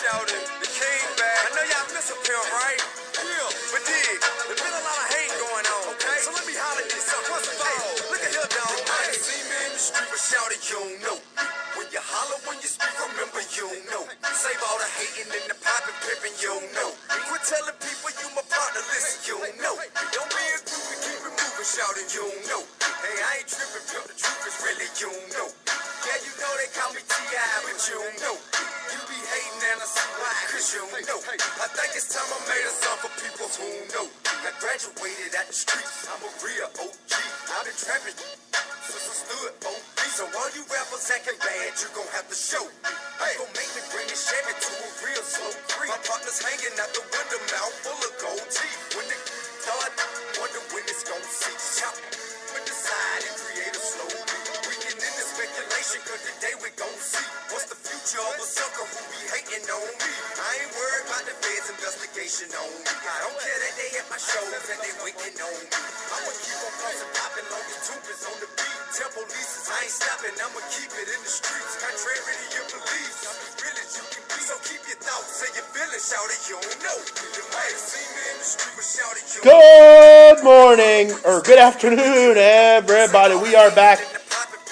shouting, the king back. I know y'all miss a pimp, right? Yeah, but dig, there's been a lot of hate going on, okay? So let me holler at you something. First of all, look at here, dog. I ain't seen me in the street, but shouting, you don't know. When you holler, when you speak, remember, you don't know. Save all the hating and the popping, pimping, you don't know. Quit telling people you my partner, listen, you don't know. Don't be a groupie, keep it moving, shouting, you don't know. Hey, I ain't tripping, pimp, the truth is really, you don't know. Yeah, you know they call me T.I., but you don't know. You be hating and I see why, cause you don't know. I think it's time I made a song for people who know. I graduated at the streets, I'm a real OG. I've been trapping since I stood OB. So all you rappers acting bad, you gon' have to show. Hey, gon' make me bring this Chevy to a real slow creep. My partner's hanging out the window, mouth full of gold teeth. When they start, wonder when it's gon' cease. Chop with the side and create a slow beat. We get into speculation, cause today we gon' see what's the future of a sucker who be hating on me. I ain't worried about the feds' investigation on me. I don't care that they at my shows and they waiting on me. I'ma keep on posting, popping long as Tupa's on the beat. Tell police I ain't stopping, I'ma keep it in the streets. Contrary to your beliefs, I'm as real as you can be. So keep your thoughts and your feelings, shout it, you don't know. You might have seen me in the street, but shout it, you don't know. Good morning, or good afternoon, everybody. We are back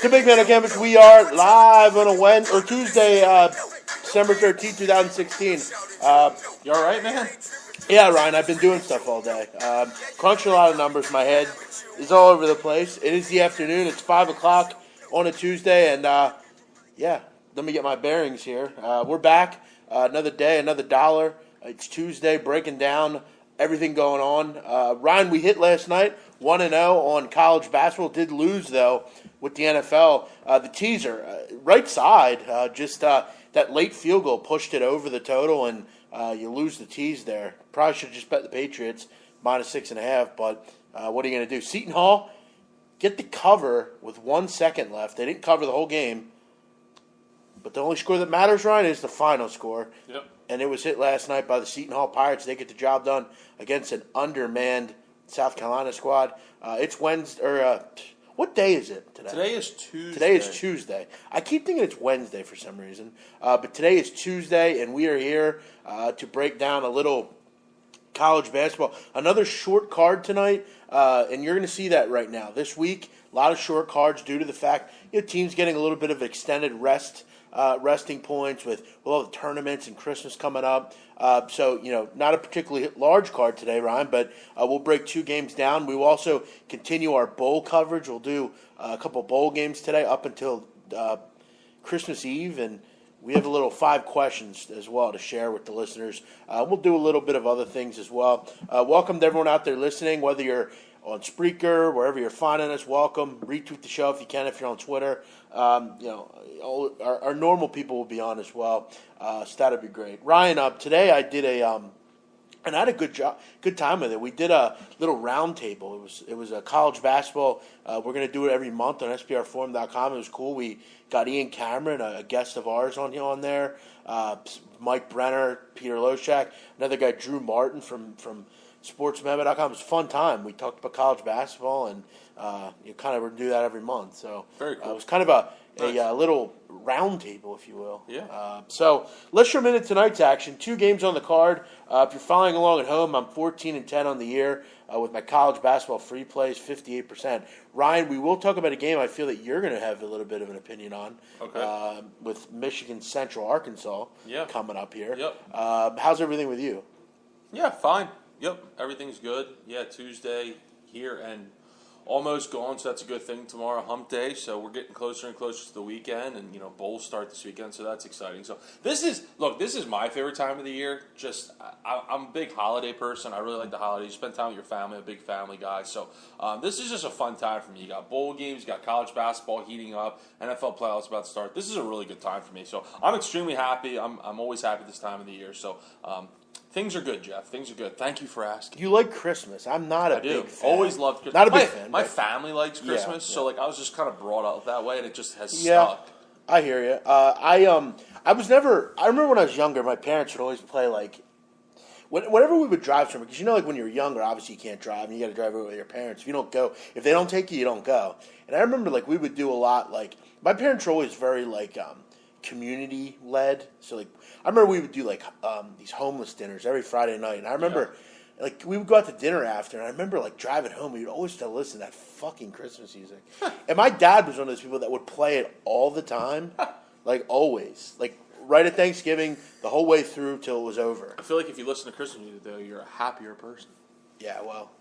to Big Man on Campus. We are live on a Tuesday, December 13th, 2016. You all right, man? Yeah, Ryan, I've been doing stuff all day. Crunching a lot of numbers. My head is all over the place. It is the afternoon. It's 5 o'clock on a Tuesday, and yeah, let me get my bearings here. We're back. Another day, another dollar. It's Tuesday, breaking down everything going on. Ryan, we hit last night, 1-0 on college basketball. Did lose, though, with the NFL. The teaser, right side, that late field goal pushed it over the total, and you lose the tease there. Probably should have just bet the Patriots, -6.5, but what are you going to do? Seton Hall, get the cover with 1 second left. They didn't cover the whole game, but the only score that matters, Ryan, is the final score. Yep. And it was hit last night by the Seton Hall Pirates. They get the job done against an undermanned South Carolina squad. It's Wednesday, or what day is it today? Today is Tuesday. Today is Tuesday. I keep thinking it's Wednesday for some reason. But today is Tuesday, and we are here to break down a little college basketball. Another short card tonight, and you're going to see that right now. This week, a lot of short cards due to the fact teams getting a little bit of extended resting points with all the tournaments and Christmas coming up. So, not a particularly large card today, Ryan, but we'll break 2 games down. We will also continue our bowl coverage. We'll do a couple bowl games today up until Christmas Eve, and we have a little 5 questions as well to share with the listeners. We'll do a little bit of other things as well. Welcome to everyone out there listening, whether you're on Spreaker, wherever you're finding us, welcome. Retweet the show if you can, if you're on Twitter. Our normal people will be on as well, so that'd be great. Ryan, today I did and I had a good time with it. We did a little round table. It was a college basketball. We're going to do it every month on SPRforum.com. It was cool. We got Ian Cameron, a guest of ours, on there. Mike Brenner, Peter Loshak, another guy, Drew Martin from SportsMember.com. It was a fun time. We talked about college basketball, and you kind of do that every month. So very cool. It was kind of a little round table, if you will. Yeah. So let's jump into tonight's action. 2 games on the card. If you're following along at home, I'm 14-10 on the year with my college basketball free plays, 58%. Ryan, we will talk about a game I feel that you're going to have a little bit of an opinion on. Okay. With Michigan Central Arkansas coming up here. Yep. How's everything with you? Yeah, fine. Yep, everything's good. Yeah, Tuesday here and almost gone, so that's a good thing. Tomorrow, hump day, so we're getting closer and closer to the weekend, and bowls start this weekend, so that's exciting. So this is my favorite time of the year. I'm a big holiday person. I really like the holidays. You spend time with your family. I'm a big family guy, so this is just a fun time for me. You got bowl games, you got college basketball heating up, NFL playoffs about to start. This is a really good time for me, so I'm extremely happy. I'm always happy this time of the year. So. Things are good, Jeff. Things are good. Thank you for asking. You like Christmas. I'm not a big fan. Always loved Christmas. Not a big fan. My family likes Christmas, so I was just kind of brought up that way, and it just has Yeah, stuck. I hear you. I remember when I was younger, my parents would always play whenever we would drive somewhere, because when you're younger, obviously you can't drive, and you got to drive over with your parents. If they don't take you, you don't go. And I remember we would do a lot. My parents were always very community led. So like I remember we would do like these homeless dinners every Friday night, and I remember like we would go out to dinner after, and I remember like driving home, we would always still listen to that fucking Christmas music. And my dad was one of those people that would play it all the time, like always, like right at Thanksgiving, the whole way through till it was over. I feel like if you listen to Christmas music, though, you're a happier person. Yeah, well,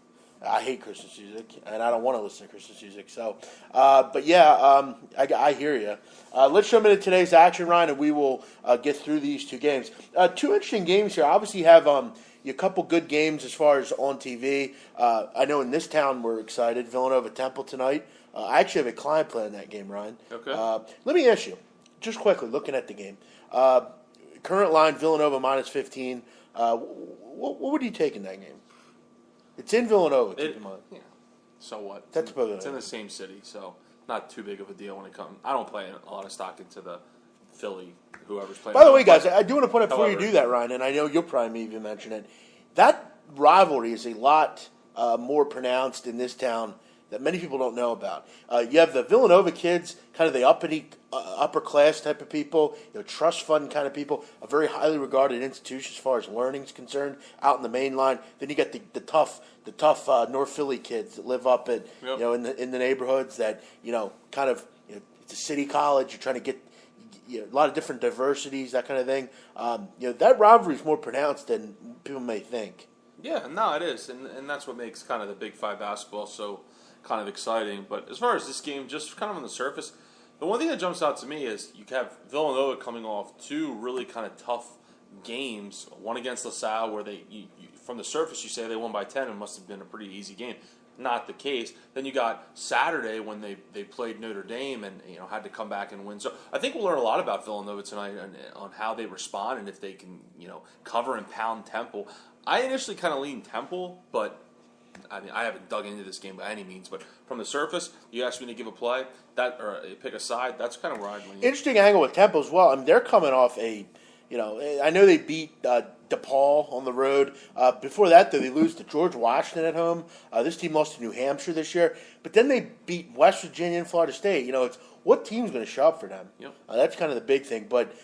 I hate Christmas music, and I don't want to listen to Christmas music. So, but yeah, I hear you. Let's jump into today's action, Ryan, and we will get through these two games. Two interesting games here. Obviously, you have a couple good games as far as on TV. I know in this town we're excited. Villanova Temple tonight. I actually have a client playing that game, Ryan. Okay. Let me ask you, just quickly, looking at the game. Current line, Villanova minus 15. What would you take in that game? It's in Villanova, keep in mind. Yeah. So what? That's about It's in the same city, so not too big of a deal when it comes. I don't play a lot of stock into the Philly, whoever's playing. By the way, guys, I do want to point out before you However- do that, Ryan, and I know you'll probably even mention it. That rivalry is a lot more pronounced in this town that many people don't know about. You have the Villanova kids, kind of the upper class type of people, trust fund kind of people, a very highly regarded institution as far as learning is concerned, out in the main line. Then you got the tough North Philly kids that live up at in the neighborhoods that kind of it's a city college. You're trying to get a lot of different diversities, that kind of thing. That rivalry is more pronounced than people may think. Yeah, no, it is, and that's what makes kind of the Big Five basketball so kind of exciting. But as far as this game, just kind of on the surface, the one thing that jumps out to me is you have Villanova coming off two really kind of tough games. One against LaSalle, where from the surface you say they won by 10, and must have been a pretty easy game. Not the case. Then you got Saturday when they played Notre Dame and had to come back and win. So I think we'll learn a lot about Villanova tonight on how they respond and if they can cover and pound Temple. I initially kind of lean Temple, but I mean I haven't dug into this game by any means. But from the surface, you asked me to give a play or pick a side. That's kind of where I'd lean. Interesting angle with Temple as well. I mean they're coming off I know they beat DePaul on the road. Before that, though, they lose to George Washington at home. This team lost to New Hampshire this year. But then they beat West Virginia and Florida State. It's what team's going to show up for them? Yep. That's kind of the big thing. But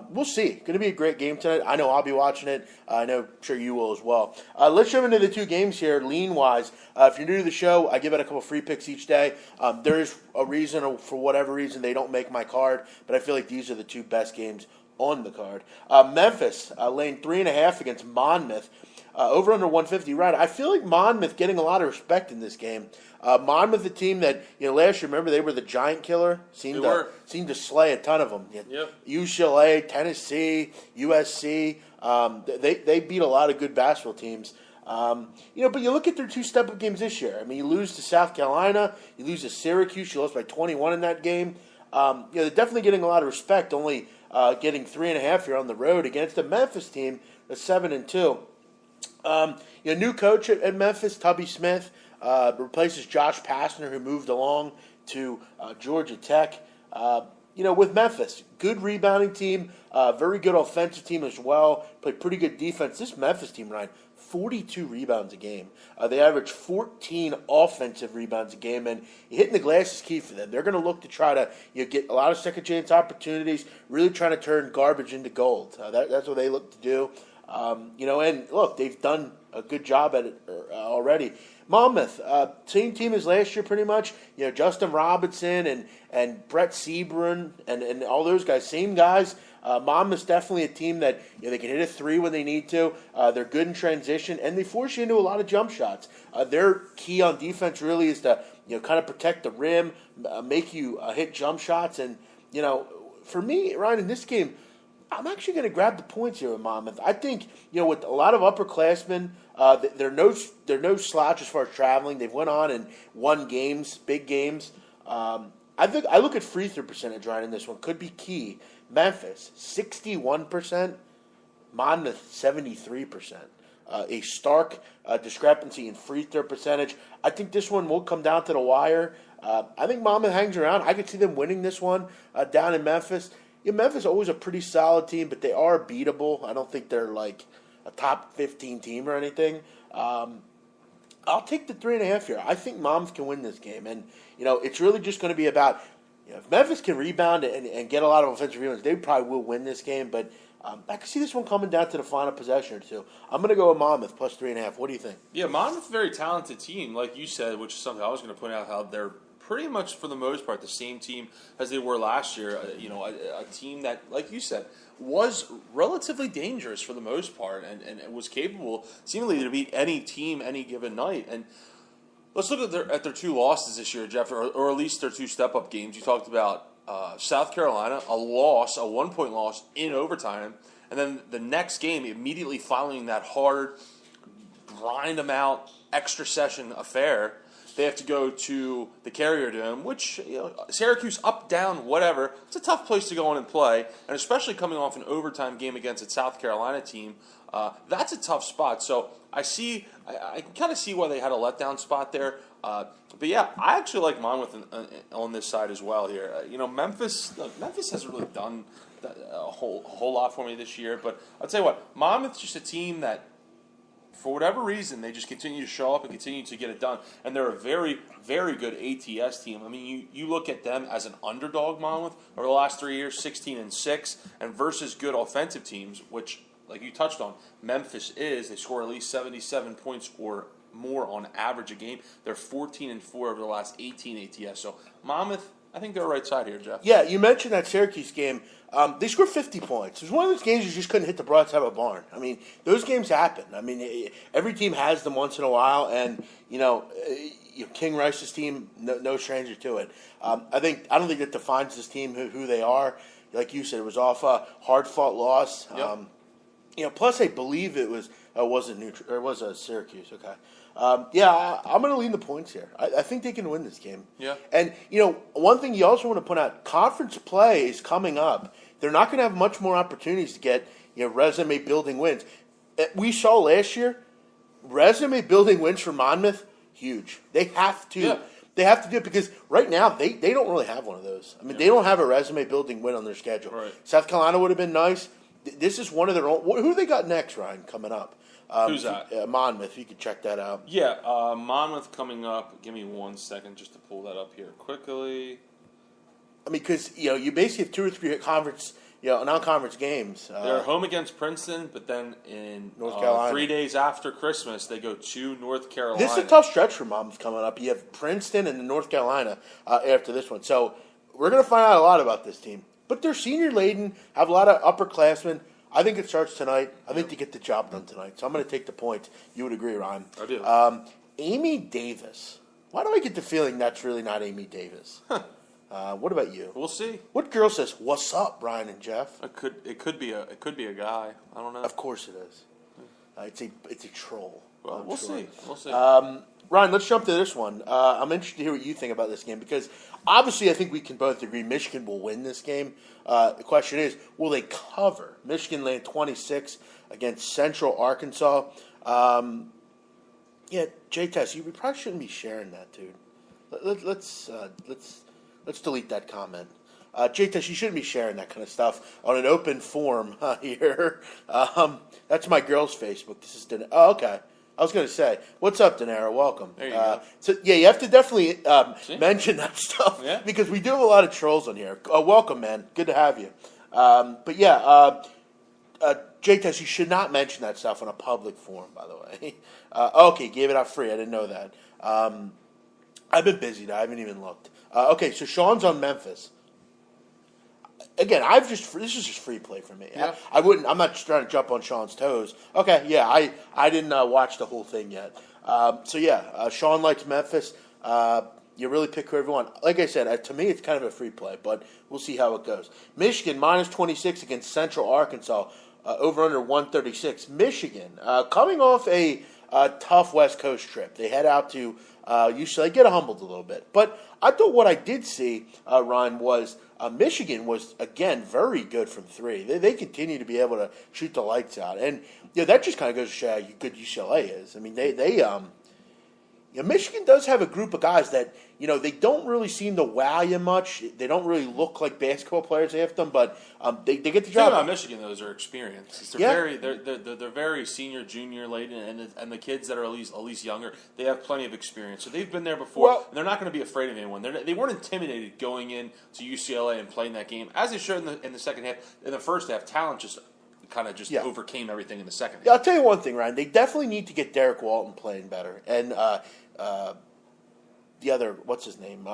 we'll see. Going to be a great game tonight. I know I'll be watching it. I know, sure you will as well. Let's jump into the two games here, lean-wise. If you're new to the show, I give out a couple free picks each day. There is a reason, or for whatever reason, they don't make my card. But I feel like these are the two best games on the card. Memphis laying 3.5 against Monmouth. Over under 150. Right. I feel like Monmouth getting a lot of respect in this game. Monmouth, a team that last year, remember they were the giant killer. Seemed to slay a ton of them. Yep. UCLA, Tennessee, USC. They beat a lot of good basketball teams. But you look at their two step-up games this year. I mean, you lose to South Carolina, you lose to Syracuse. You lost by 21 in that game. They're definitely getting a lot of respect. Only getting 3.5 here on the road against the Memphis team that's 7-2. New coach at Memphis, Tubby Smith, replaces Josh Pastner, who moved along to Georgia Tech. With Memphis, good rebounding team, very good offensive team as well. Played pretty good defense. This Memphis team, Ryan, 42 rebounds a game. They average 14 offensive rebounds a game, and hitting the glass is key for them. They're going to look to try to get a lot of second chance opportunities, really trying to turn garbage into gold. That's what they look to do. And look, they've done a good job at it already. Monmouth, same team as last year pretty much. Justin Robinson and Brett Seabron and all those guys, same guys. Monmouth's definitely a team that they can hit a three when they need to. They're good in transition, and they force you into a lot of jump shots. Their key on defense really is to kind of protect the rim, make you hit jump shots. And for me, Ryan, in this game, I'm actually going to grab the points here with Monmouth. I think with a lot of upperclassmen, they're no slouch as far as traveling. They've went on and won games, big games. I look at free throw percentage, Ryan, in this one. Could be key. Memphis, 61%. Monmouth, 73%. A stark discrepancy in free throw percentage. I think this one will come down to the wire. I think Monmouth hangs around. I could see them winning this one down in Memphis. Memphis is always a pretty solid team, but they are beatable. I don't think they're like a top 15 team or anything. I'll take the 3.5 here. I think Monmouth can win this game, and it's really just going to be about if Memphis can rebound and get a lot of offensive rebounds, they probably will win this game. But I can see this one coming down to the final possession or two. I'm going to go with Monmouth plus 3.5. What do you think? Yeah, Monmouth, a very talented team, like you said, which is something I was going to point out, how they're pretty much, for the most part, the same team as they were last year. A team that, like you said, was relatively dangerous for the most part and was capable, seemingly, to beat any team any given night. And let's look at their two losses this year, Jeff, or at least their two step-up games. You talked about South Carolina, a 1-point loss in overtime, and then the next game, immediately following that hard, grind-them-out, extra session affair, they have to go to the Carrier Dome, which, Syracuse, up, down, whatever, it's a tough place to go in and play, and especially coming off an overtime game against a South Carolina team, that's a tough spot. So I can kind of see why they had a letdown spot there. But yeah, I actually like Monmouth on this side as well here. Memphis hasn't really done a whole lot for me this year, but I'll tell you what, Monmouth's just a team that, for whatever reason, they just continue to show up and continue to get it done. And they're a very, very good ATS team. I mean, you look at them as an underdog, Monmouth, over the last 3 years, 16-6, and versus good offensive teams, which, like you touched on, Memphis is. They score at least 77 points or more on average a game. They're 14-4 over the last 18 ATS. So Monmouth, I think they're right side here, Jeff. Yeah, you mentioned that Syracuse game. They scored 50 points. It was one of those games you just couldn't hit the broadside of a barn. I mean, those games happen. I mean, every team has them once in a while, and King Rice's team, no stranger to it. I don't think that defines this team who they are. Like you said, it was off a hard-fought loss. Yep. Plus I believe it was Syracuse. Okay. I'm going to lean the points here. I think they can win this game. Yeah. And, one thing you also want to point out, conference play is coming up. They're not going to have much more opportunities to get, resume-building wins. We saw last year, resume-building wins for Monmouth, huge. They have to. Yeah. They have to do it because right now they don't really have one of those. I mean, they don't have a resume-building win on their schedule. Right. South Carolina would have been nice. This is one of their own. Who they got next, Ryan, coming up? Who's that? Monmouth. You could check that out. Yeah, Monmouth coming up. Give me 1 second just to pull that up here quickly. I mean, because you basically have 2 or 3 conference, non-conference games. They're home against Princeton, but then in North Carolina. 3 days after Christmas, they go to North Carolina. This is a tough stretch for Monmouth coming up. You have Princeton and then North Carolina after this one. So we're going to find out a lot about this team. But they're senior-laden, have a lot of upperclassmen. I think it starts tonight. I think they get the job done tonight. So I'm going to take the points. You would agree, Ryan. I do. Amy Davis. Why do I get the feeling that's really not Amy Davis? What about you? We'll see. What girl says, "What's up, Brian and Jeff"? It could be a guy. I don't know. Of course it is. It's a troll. Well, we'll see. We'll see. Ryan, let's jump to this one. I'm interested to hear what you think about this game because obviously I think we can both agree Michigan will win this game. The question is, will they cover? Michigan laying 26 against Central Arkansas. J-Tess, you probably shouldn't be sharing that, dude. Let's delete that comment. J-Tess, you shouldn't be sharing that kind of stuff on an open forum here. That's my girl's Facebook. This is oh, okay. I was going to say, what's up, Danara? Welcome. There you go. So, you have to definitely mention that stuff because we do have a lot of trolls on here. Welcome, man. Good to have you. J-Tess, you should not mention that stuff on a public forum, by the way. Okay, gave it out free. I didn't know that. I've been busy, though. I haven't even looked. Okay, so Sean's on Memphis. Again, this is just free play for me. Yeah. I'm not trying to jump on Sean's toes. Okay, yeah, I didn't watch the whole thing yet. Sean likes Memphis. You really pick whoever you want. Like I said, to me, it's kind of a free play, but we'll see how it goes. Michigan minus 26 against Central Arkansas, over under 136. Michigan coming off a tough West Coast trip. They head out to UCLA, get humbled a little bit. But I thought what I did see, Ryan, was Michigan was, again, very good from 3. They continue to be able to shoot the lights out. And that just kind of goes to show how good UCLA is. I mean, Michigan does have a group of guys that, they don't really seem to wow you much. They don't really look like basketball players half them, but they get the The job thing about done. Michigan, though, is their experience. Yeah. They're very senior, junior laden, and the kids that are at least younger, they have plenty of experience. So they've been there before, Well- and they're not going to be afraid of anyone. They weren't intimidated going in to UCLA and playing that game, as they showed in the second half. In the first half, talent just Yeah. overcame everything in the second Yeah, half. I'll tell you one thing, Ryan. They definitely need to get Derek Walton playing better. And the other, what's his name?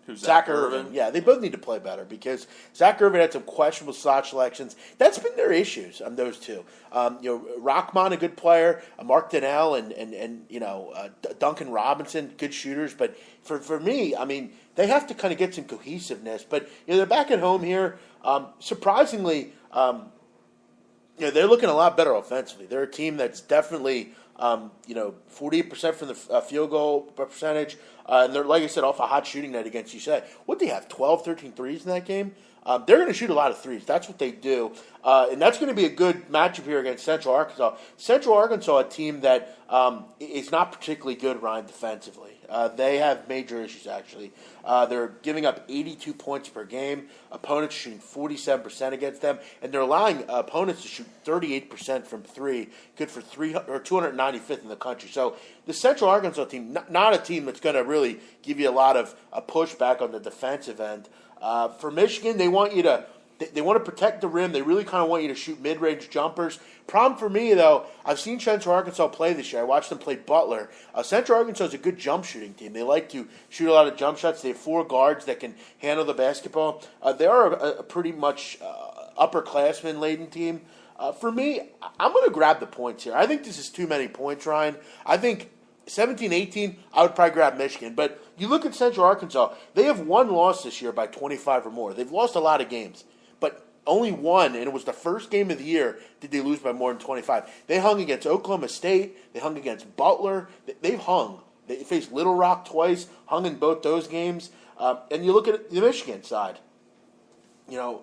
Who's Zach that, Irvin. Irvin? Yeah, they both need to play better because Zach Irvin had some questionable shot selections. That's been their issues on those two. Rockman, a good player, Mark Donnell, and Duncan Robinson, good shooters. But for me, I mean, they have to kind of get some cohesiveness. But they're back at home here. Surprisingly, they're looking a lot better offensively. They're a team that's definitely 48% from the field goal percentage. And they're, like I said, off a hot shooting night against UCLA. What they have, 12, 13 threes in that game? They're going to shoot a lot of threes. That's what they do. And that's going to be a good matchup here against Central Arkansas. Central Arkansas, a team that is not particularly good, Ryan, defensively. They have major issues, actually. They're giving up 82 points per game. Opponents shooting 47% against them. And they're allowing opponents to shoot 38% from three, good for 295th in the country. So the Central Arkansas team, not a team that's going to really give you a lot of pushback on the defensive end. For Michigan, they want you to protect the rim. They really kind of want you to shoot mid-range jumpers. Problem for me, though, I've seen Central Arkansas play this year. I watched them play Butler. Central Arkansas is a good jump shooting team. They like to shoot a lot of jump shots. They have 4 guards that can handle the basketball. They are a pretty much upperclassman-laden team. For me, I'm going to grab the points here. I think this is too many points, Ryan. I think 17-18, I would probably grab Michigan. But you look at Central Arkansas, they have one loss this year by 25 or more. They've lost a lot of games. But only one, and it was the first game of the year, did they lose by more than 25. They hung against Oklahoma State. They hung against Butler. They've hung. They faced Little Rock twice, hung in both those games. And you look at the Michigan side. Not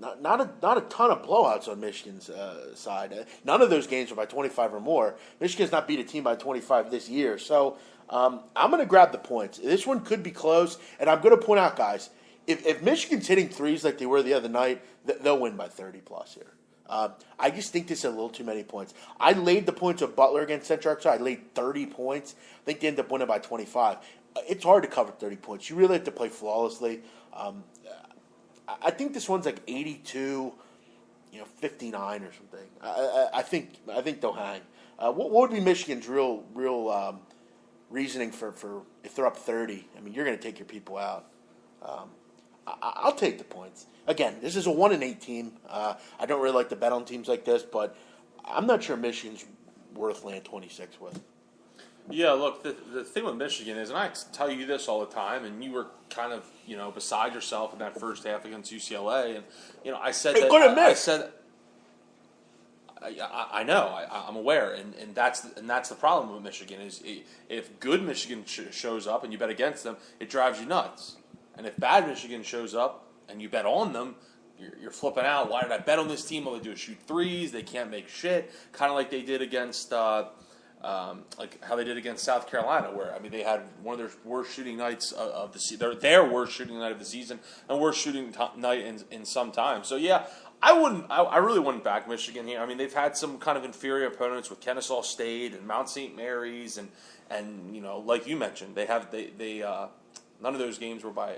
a ton of blowouts on Michigan's side. None of those games were by 25 or more. Michigan's not beat a team by 25 this year. So I'm going to grab the points. This one could be close, and I'm going to point out, guys, if Michigan's hitting threes like they were the other night, they'll win by 30-plus here. I just think this is a little too many points. I laid the points of Butler against Central Arkansas. I laid 30 points. I think they end up winning by 25. It's hard to cover 30 points. You really have to play flawlessly. I think this one's like 82, 59 or something. I think they'll hang. What would be Michigan's real reasoning for if they're up 30? I mean, you're going to take your people out. I'll take the points. Again, this is a 1-8 team. I don't really like to bet on teams like this, but I'm not sure Michigan's worth laying 26 with. Yeah, look, the thing with Michigan is, and I tell you this all the time, and you were kind of, beside yourself in that first half against UCLA, and, I said that. I said, I know, I'm aware, and that's the problem with Michigan is if good Michigan shows up and you bet against them, it drives you nuts. And if bad Michigan shows up and you bet on them, you're flipping out. Why did I bet on this team? All they do is shoot threes. They can't make shit. Kind of like they did against, like how they did against South Carolina, where they had one of their worst shooting nights of the season. Their worst shooting night of the season and worst shooting night in some time. So yeah, I really wouldn't back Michigan here. They've had some kind of inferior opponents with Kennesaw State and Mount St. Mary's, and like you mentioned, they none of those games were by.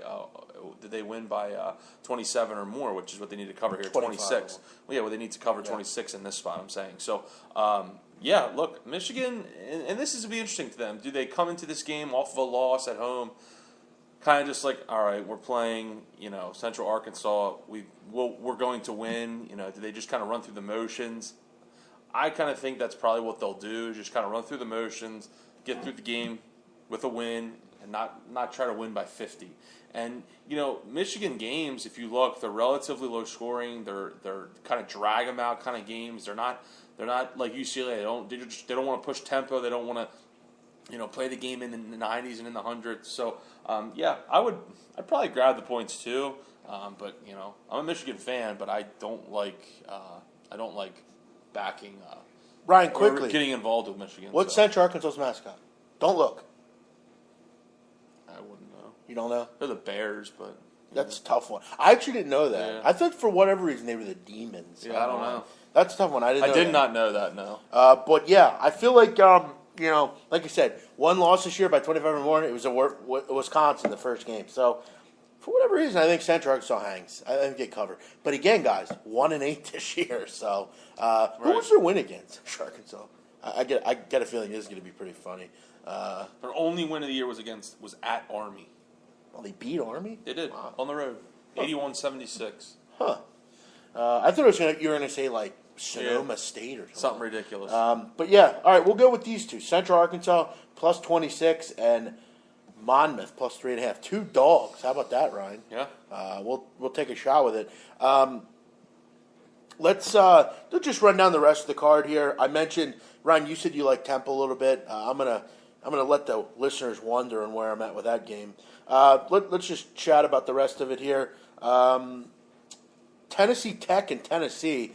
Did they win by 27 or more, which is what they need to cover here? 26. Well, they need to cover 26 in this spot. I'm saying so. Yeah, look, Michigan, and this is to be interesting to them. Do they come into this game off of a loss at home, kind of just like, all right, we're playing, Central Arkansas, we're going to win. Do they just kind of run through the motions? I kind of think that's probably what they'll do, just kind of run through the motions, get through the game with a win, and not try to win by 50. And Michigan games, if you look, they're relatively low scoring. They're kind of drag them out kind of games. They're not like UCLA. They don't want to push tempo. They don't want to play the game in the 90s and in the hundreds. So yeah, I'd probably grab the points too. But I'm a Michigan fan, but I don't like backing. Ryan, quickly, getting involved with Michigan. What's Central Arkansas's mascot? Don't look. I wouldn't know. You don't know? They're the Bears, but That's a tough one. I actually didn't know that. Yeah. I thought for whatever reason they were the Demons. Yeah, I don't know. That's a tough one. I didn't. I know did that. not know that. No. But yeah, I feel like like I said, one loss this year by 25 or more. It was Wisconsin the first game. So for whatever reason, I think Central Arkansas hangs. I think they cover. But again, guys, 1-8 this year. So who was their win against? Arkansas. I get a feeling this is going to be pretty funny. Their only win of the year was at Army. Well, they beat Army. They did Wow. on the road, 81-76. Huh. I thought you were going to say like Sonoma State or something. Something ridiculous. But yeah, all right, we'll go with these two: Central Arkansas plus 26 and Monmouth plus 3.5. 2 dogs. How about that, Ryan? Yeah. We'll take a shot with it. Let's just run down the rest of the card here. I mentioned, Ryan, you said you like Temple a little bit. I'm gonna let the listeners wonder on where I'm at with that game. Let's just chat about the rest of it here. Tennessee Tech and Tennessee.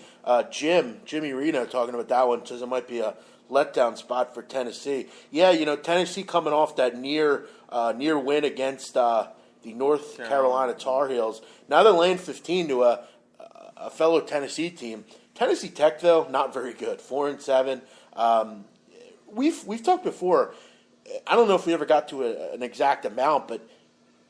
Jimmy Reno talking about that one, says it might be a letdown spot for Tennessee. Yeah, Tennessee coming off that near win against the North Carolina Tar Heels. Now they're laying 15 to a fellow Tennessee team. Tennessee Tech, though, not very good. 4-7. We've talked before. I don't know if we ever got to an exact amount, but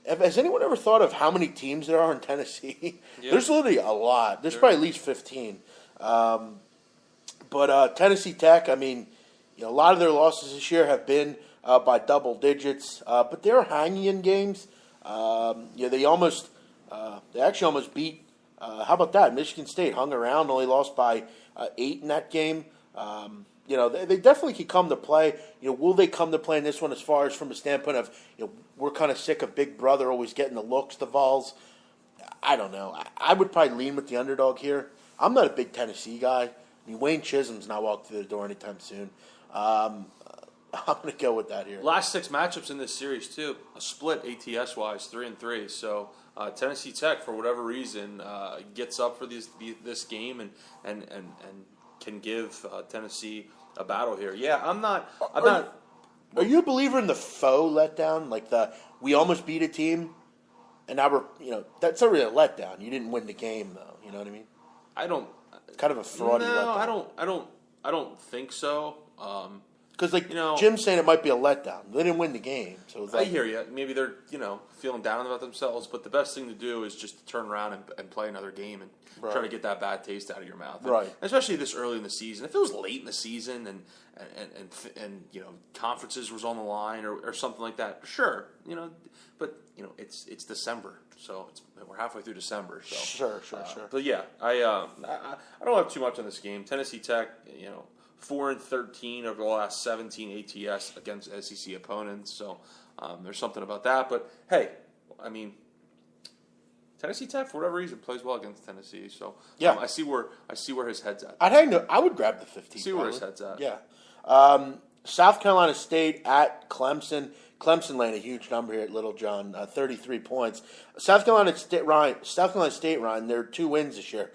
has anyone ever thought of how many teams there are in Tennessee? Yeah. There's literally a lot. There's probably at least 15. But Tennessee Tech, I mean, a lot of their losses this year have been by double digits, but they're hanging in games. They actually almost beat. How about that? Michigan State hung around, only lost by 8 in that game. They definitely could come to play. Will they come to play in this one as far as from a standpoint of, we're kind of sick of Big Brother always getting the looks, the Vols? I don't know. I would probably lean with the underdog here. I'm not a big Tennessee guy. I mean, Wayne Chisholm's not walking through the door anytime soon. I'm going to go with that here. Last 6 matchups in this series too, a split ATS-wise, 3-3. So Tennessee Tech, for whatever reason, gets up for this game and can give Tennessee a battle here. Yeah, I'm not. Are you a believer in the faux letdown? Like we almost beat a team, and now we're that's not really a letdown. You didn't win the game though. You know what I mean? I don't. It's kind of a fraudy letdown. No, I don't think so. Because Jim's saying it might be a letdown. They didn't win the game, so it's I hear you. Maybe they're feeling down about themselves, but the best thing to do is just to turn around and play another game and try to get that bad taste out of your mouth. Right. And especially this early in the season. If it was late in the season and conferences was on the line or something like that, sure. But it's December, so we're halfway through December. So sure. But yeah, I don't have too much on this game. Tennessee Tech, 4-13 over the last 17 ATS against SEC opponents. So there's something about that. But hey, I mean, Tennessee Tech for whatever reason plays well against Tennessee. So yeah, I see where his head's at. I would grab the 15. See where his head's at. Yeah. South Carolina State at Clemson. Clemson laying a huge number here at Little John, 33 points. South Carolina State, Ryan, there are 2 wins this year.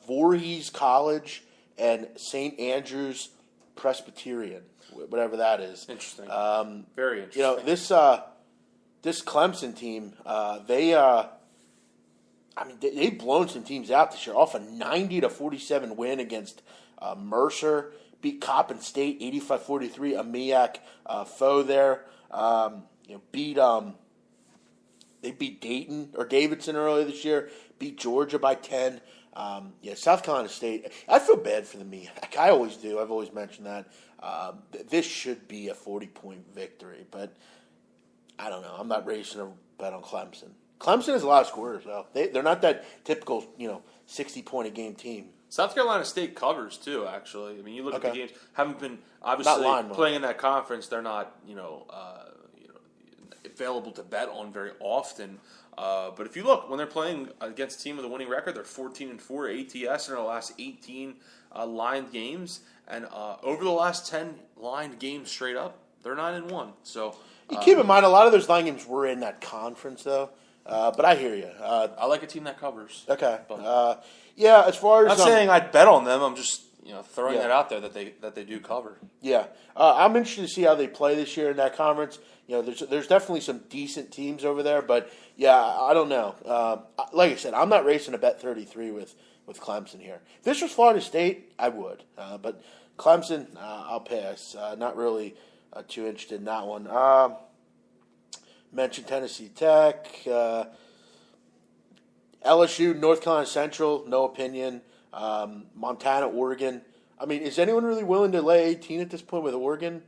Voorhees College and St. Andrews Presbyterian, whatever that is. Interesting. Very interesting. This Clemson team, they've blown some teams out this year. Off a 90-47 win against Mercer, beat Coppin State 85-43, a MEAC foe there. They beat Dayton or Davidson earlier this year. Beat Georgia by 10. South Carolina State. I feel bad for the MEAC. I always do. I've always mentioned that. This should be a 40-point victory, but I don't know. I'm not racing to bet on Clemson. Clemson has a lot of scorers, though. They're not that typical, 60-point a game team. South Carolina State covers too. Actually, I mean, you look at the games. Haven't been obviously playing in that conference. They're not available to bet on very often. But if you look when they're playing against a team with a winning record, they're 14-4 ATS in their last 18 lined games, and over the last 10 lined games straight up, they're 9-1. So you keep in mind a lot of those line games were in that conference, though. But I hear you. I like a team that covers. Okay. But, yeah, as far as I'm not saying I'd bet on them. I'm just throwing Yeah. that out there that they do cover. Yeah, I'm interested to see how they play this year in that conference. There's definitely some decent teams over there, but yeah, I don't know. Like I said, I'm not racing a bet 33 with Clemson here. If this was Florida State, I would, but Clemson, I'll pass. Not really too interested in that one. Mentioned Tennessee Tech, LSU, North Carolina Central, no opinion. Montana, Oregon. I mean, is anyone really willing to lay 18 at this point with Oregon?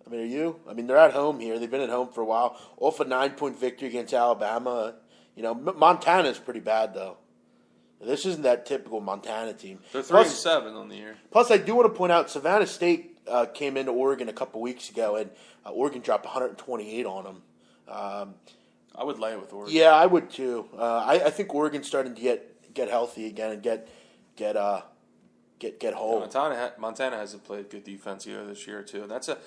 I mean, are you? I mean, they're at home here. They've been at home for a while. Off a 9-point victory against Alabama. Montana's pretty bad, though. This isn't that typical Montana team. They're 3-7 on the year. Plus, I do want to point out, Savannah State came into Oregon a couple weeks ago, and Oregon dropped 128 on them. I would lay it with Oregon. Yeah, I would too. I think Oregon's starting to get healthy again and get whole. Montana hasn't played good defense either this year too. That's a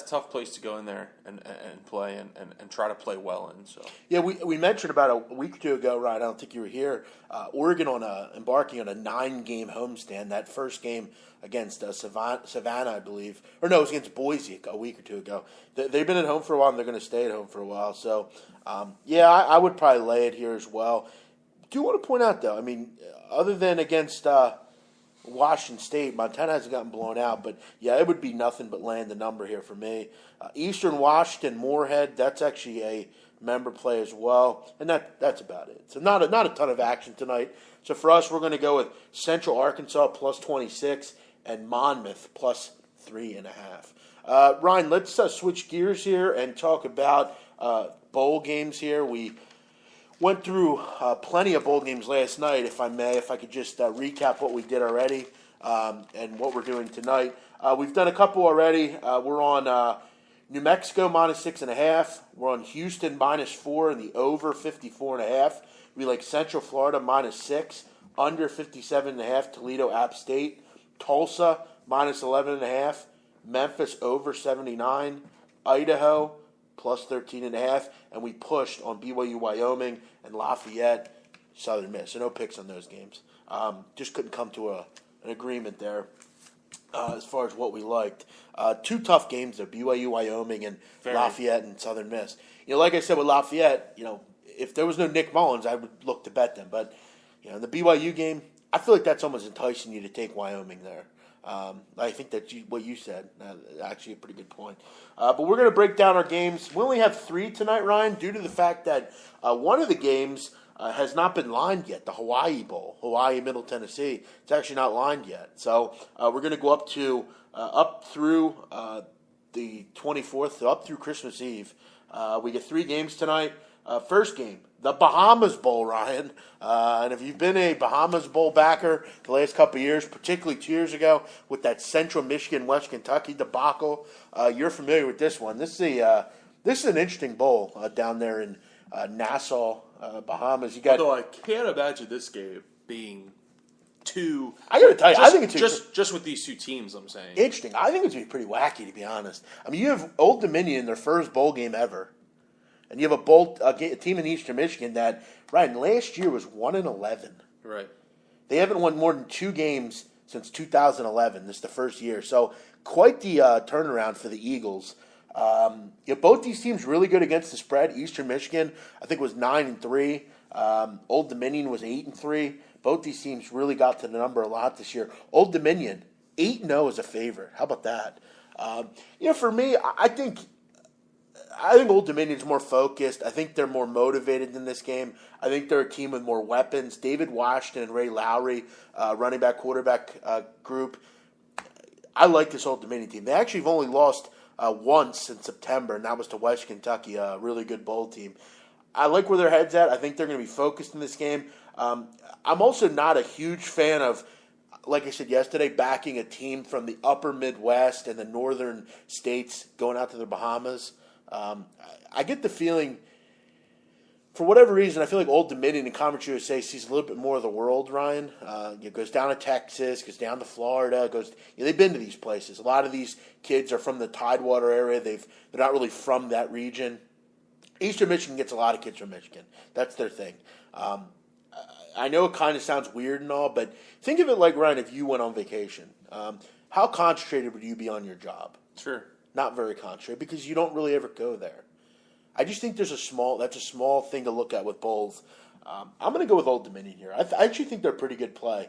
tough place to go in there and play and try to play well in. So yeah, we mentioned about a week or two ago, Ryan. I don't think you were here. Oregon embarking on a 9-game homestand. That first game against Savannah, I believe, or no, it was against Boise a week or two ago. They've been at home for a while, and they're going to stay at home for a while. So I would probably lay it here as well. Do want to point out though, I mean, other than against Washington State, Montana hasn't gotten blown out, but yeah, it would be nothing but laying the number here for me. Eastern Washington, Moorhead, that's actually a member play as well, and that's about it. So not a ton of action tonight. So for us, we're going to go with Central Arkansas plus 26 and Monmouth plus 3.5. Ryan, let's switch gears here and talk about bowl games here. We went through plenty of bowl games last night, if I could just recap what we did already and what we're doing tonight. We've done a couple already. We're on New Mexico minus 6.5. We're on Houston minus 4 and the over 54.5. We like Central Florida minus 6, under 57.5. Toledo App State, Tulsa minus 11.5. Memphis over 79. Idaho plus 13.5, and we pushed on BYU, Wyoming, and Lafayette, Southern Miss. So no picks on those games. Just couldn't come to an agreement there as far as what we liked. Two tough games there, BYU, Wyoming, and Lafayette and Southern Miss. Like I said with Lafayette, if there was no Nick Mullins, I would look to bet them. But in the BYU game, I feel like that's almost enticing you to take Wyoming there. I think that what you said, actually a pretty good point. But we're going to break down our games. We only have 3 tonight, Ryan, due to the fact that one of the games has not been lined yet, the Hawaii Bowl, Hawaii, Middle Tennessee. It's actually not lined yet. So we're going to go up through the 24th, so up through Christmas Eve. We get 3 games tonight. First game, the Bahamas Bowl, Ryan. And if you've been a Bahamas Bowl backer the last couple of years, particularly 2 years ago with that Central Michigan, West Kentucky debacle, you're familiar with this one. This is an interesting bowl down there in Nassau, Bahamas. Although I can't imagine this game being too. I got to tell you, I think it's just with these two teams. I'm saying interesting. I think it's going to be pretty wacky, to be honest. I mean, you have Old Dominion, their first bowl game ever. And you have a team in Eastern Michigan that, Ryan, last year was 1-11. Right. They haven't won more than 2 games since 2011. This is the first year. So quite the turnaround for the Eagles. Both these teams really good against the spread. Eastern Michigan, I think, was 9-3. Old Dominion was 8-3. Both these teams really got to the number a lot this year. Old Dominion, 8-0 as a favorite. How about that? For me, I think Old Dominion's more focused. I think they're more motivated in this game. I think they're a team with more weapons. David Washington and Ray Lowry, running back, quarterback group. I like this Old Dominion team. They actually have only lost once in September, and that was to West Kentucky, a really good bowl team. I like where their head's at. I think they're going to be focused in this game. I'm also not a huge fan of, like I said yesterday, backing a team from the upper Midwest and the northern states going out to the Bahamas. I get the feeling, for whatever reason, I feel like Old Dominion and Conference USA sees a little bit more of the world, Ryan. It goes down to Texas, goes down to Florida, they've been to these places. A lot of these kids are from the Tidewater area. They're not really from that region. Eastern Michigan gets a lot of kids from Michigan. That's their thing. I know it kind of sounds weird and all, but think of it like, Ryan, if you went on vacation. How concentrated would you be on your job? Sure. Not very concentrated because you don't really ever go there. I just think that's a small thing to look at with Bulls. I'm going to go with Old Dominion here. I actually think they're a pretty good play,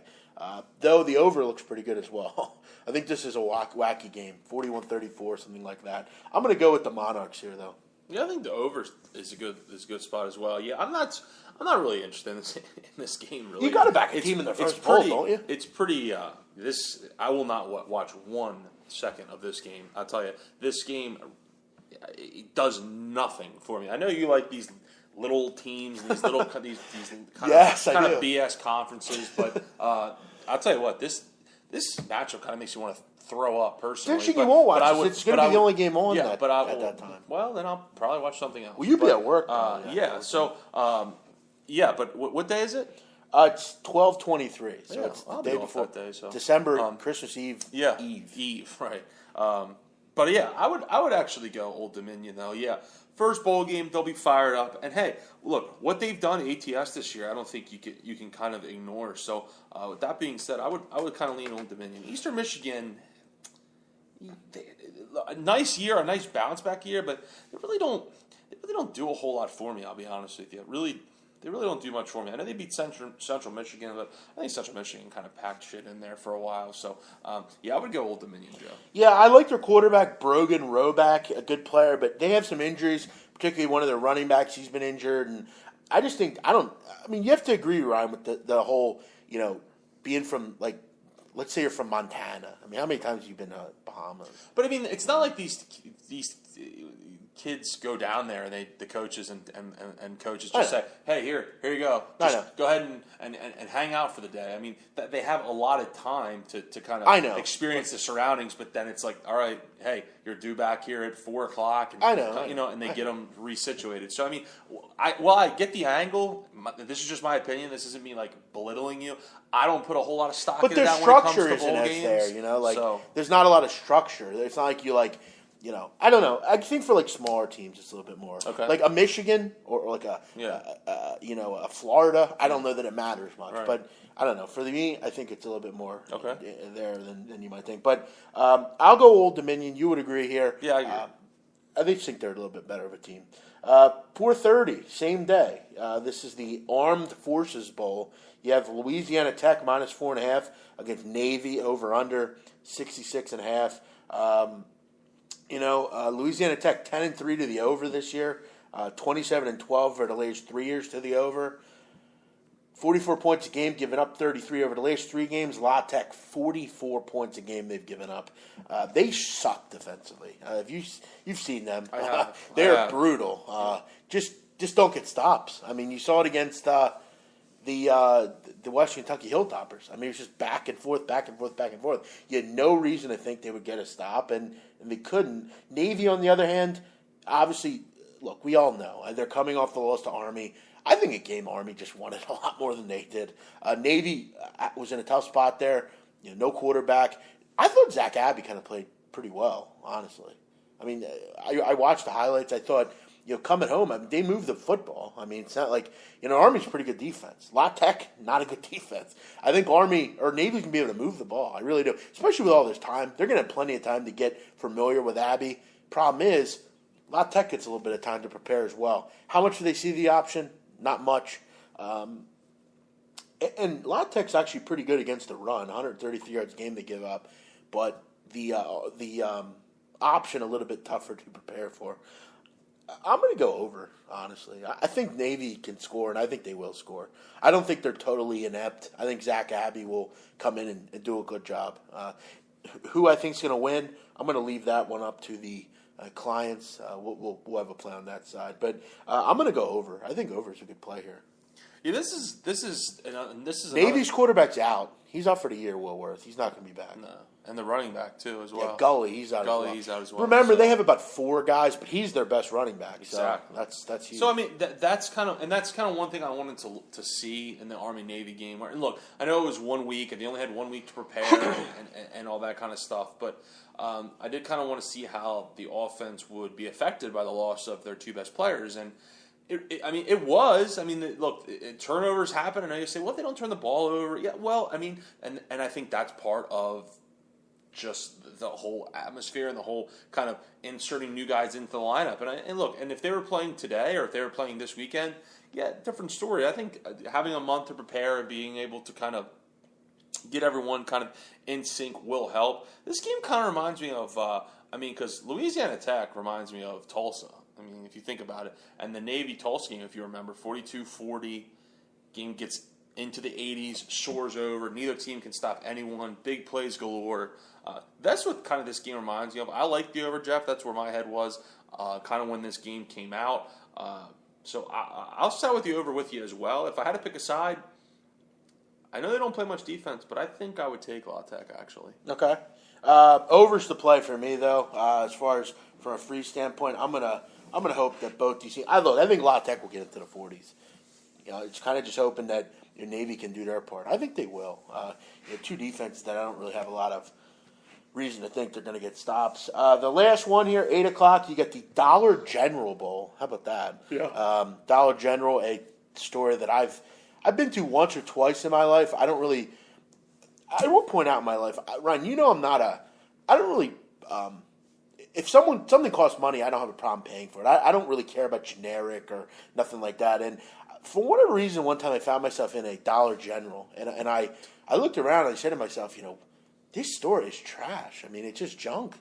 though the over looks pretty good as well. I think this is a wacky game, 41-34, something like that. I'm going to go with the Monarchs here, though. Yeah, I think the over is a good spot as well. Yeah, I'm not really interested in this game. Really, You got to back a team in their first bowl, don't you? It's pretty. I will not watch 1 second of this game. I'll tell you, this game it does nothing for me. I know you like these little teams, these little these kind of BS conferences, but I'll tell you what, this matchup kind of makes you want to throw up personally. It's interesting you won't watch it. It's going to be the only game on at that time. Well, then I'll probably watch something else. Well, you'll be at work. But what day is it? It's 12/23, so it's the I'll day be off before that day, so. December, Christmas Eve. Eve, right. But yeah, I would actually go Old Dominion though. Yeah, first bowl game, they'll be fired up. And hey, look, what they've done ATS this year, I don't think you can kind of ignore. So with that being said, I would kind of lean Old Dominion. Eastern Michigan, a nice year, a nice bounce back year, but they really don't do a whole lot for me. I'll be honest with you. They really don't do much for me. I know they beat Central Michigan, but I think Central Michigan kind of packed shit in there for a while. So, I would go Old Dominion, Joe. Yeah, I like their quarterback, Brogan Roback, a good player, but they have some injuries, particularly one of their running backs. He's been injured, and I just think you have to agree, Ryan, with the whole, being from, like, let's say you're from Montana. I mean, how many times have you been to Bahamas? But, I mean, it's not like these kids go down there and the coaches and coaches just say, hey, here you go. Just go ahead and hang out for the day. I mean, they have a lot of time to kind of experience the surroundings, but then it's like, all right, hey, you're due back here at 4 o'clock. And, and they get them resituated. So, I mean, I get the angle. This is just my opinion. This isn't me, like, belittling you. I don't put a whole lot of stock into that when it comes to bowl games. But there's structure there, there's not a lot of structure. It's not like you, like, I don't know. I think for like smaller teams, it's a little bit more. Okay. Like a Michigan or like a Florida. I don't know that it matters much, but I don't know. For me, I think it's a little bit more there than you might think. But I'll go Old Dominion. You would agree here? Yeah, I agree. I think they're a little bit better of a team. 4:30, same day. This is the Armed Forces Bowl. You have Louisiana Tech minus 4.5 against Navy over under 66.5. Louisiana Tech 10-3 to the over this year, 27-12 for the latest 3 years to the over. 44 points a game, given up 33 over the last 3 games. La Tech 44 points a game they've given up. They suck defensively. You've seen them. They're brutal. Just don't get stops. I mean, you saw it against the Western Kentucky Hilltoppers. I mean, it was just back and forth, back and forth, back and forth. You had no reason to think they would get a stop, and they couldn't. Navy, on the other hand, obviously, look, we all know. They're coming off the loss to Army. I think a game Army just won it a lot more than they did. Navy was in a tough spot there. No quarterback. I thought Zach Abbey kind of played pretty well, honestly. I mean, I watched the highlights. I thought, coming home, I mean, they moved the football. I mean, it's not like, Army's pretty good defense. La Tech, not a good defense. I think Army or Navy can be able to move the ball. I really do. Especially with all this time. They're going to have plenty of time to get familiar with Abbey. Problem is, La Tech gets a little bit of time to prepare as well. How much do they see the option? Not much. And La Tech's actually pretty good against the run. 133 yards a game they give up. But the option a little bit tougher to prepare for. I'm going to go over, honestly. I think Navy can score, and I think they will score. I don't think they're totally inept. I think Zach Abbey will come in and do a good job. Who I think is going to win, I'm going to leave that one up to the clients. We'll have a play on that side. But I'm going to go over. I think over is a good play here. Yeah, this is Navy's quarterback's out. He's out for the year, Wilworth. He's not going to be back. No. And the running back, too, as well. Yeah, Gully, he's out as well. Remember, they have about 4 guys, but he's their best running back. Exactly. So that's huge. So, I mean, that's kind of one thing I wanted to see in the Army-Navy game. And look, I know it was 1 week, and they only had 1 week to prepare and all that kind of stuff. But I did kind of want to see how the offense would be affected by the loss of their 2 best players. And It was. I mean, look, turnovers happen, and I say, well, they don't turn the ball over. Yeah, well, I mean, and I think that's part of just the whole atmosphere and the whole kind of inserting new guys into the lineup. And look, and if they were playing today or if they were playing this weekend, yeah, different story. I think having a month to prepare and being able to kind of get everyone kind of in sync will help. This game kind of reminds me of, because Louisiana Tech reminds me of Tulsa. I mean, if you think about it. And the Navy-Tulsa game, if you remember, 42-40, game gets into the 80s, soars over. Neither team can stop anyone. Big plays galore. That's what kind of this game reminds me of. I like the over, Jeff. That's where my head was kind of when this game came out. So I'll side with the over with you as well. If I had to pick a side, I know they don't play much defense, but I think I would take La Tech, actually. Okay. Over's the play for me, though. As far as from a free standpoint, I'm gonna hope that both DC. I think La Tech will get into the 40s. It's kind of just hoping that your Navy can do their part. I think they will. Two defenses that I don't really have a lot of reason to think they're going to get stops. The last one here, 8 o'clock, you get the Dollar General Bowl. How about that? Yeah. Dollar General, a store that I've been to once or twice in my life. I will point out in my life, Ryan, I don't really, if something costs money, I don't have a problem paying for it. I don't really care about generic or nothing like that. And for whatever reason, one time I found myself in a Dollar General, and I looked around and I said to myself, this store is trash. I mean, it's just junk.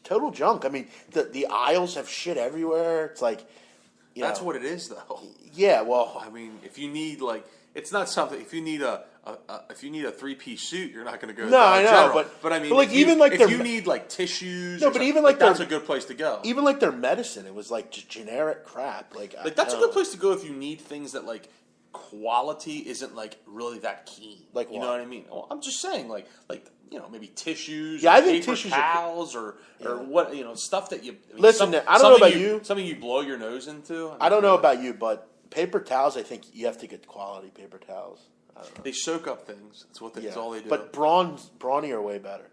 Total junk. I mean, the aisles have shit everywhere. It's like, That's what it is, though. Yeah, well, I mean, if you need it's not something. If you need a 3-piece suit, you're not going to go. No, I know, General. But I mean, like if you need tissues, no, but even like that's a good place to go. Even like their medicine, it was like just generic crap. Like that's a good place to go if you need things that quality isn't really that key. Like you know what I mean? Well, I'm just saying maybe tissues. Yeah, or I think paper tissues towels or what stuff that you listen. I don't know about you. Something you blow your nose into. I don't know about you, but paper towels. I think you have to get quality paper towels. I don't know. They soak up things. That's all they do. But brawny are way better.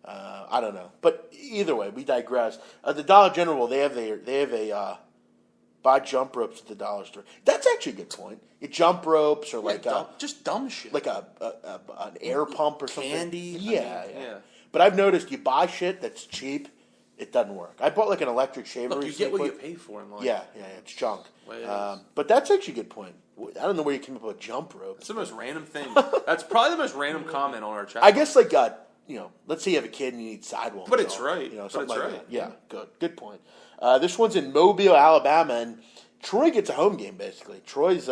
I don't know, but either way, we digress. The Dollar General, they have a buy jump ropes at the dollar store. That's actually a good point. You jump ropes or just dumb shit, like an air pump or something. Candy. Yeah. But I've noticed you buy shit that's cheap, it doesn't work. I bought an electric shaver. Look, you get what you pay for in life. Yeah, it's junk. But that's actually a good point. I don't know where you came up with jump ropes. It's the most random thing. That's probably the most random comment on our chat. I guess let's say you have a kid and you need sidewalks. But it's right. Something like that. Yeah, good point. This one's in Mobile, Alabama, and Troy gets a home game, basically. Troy's,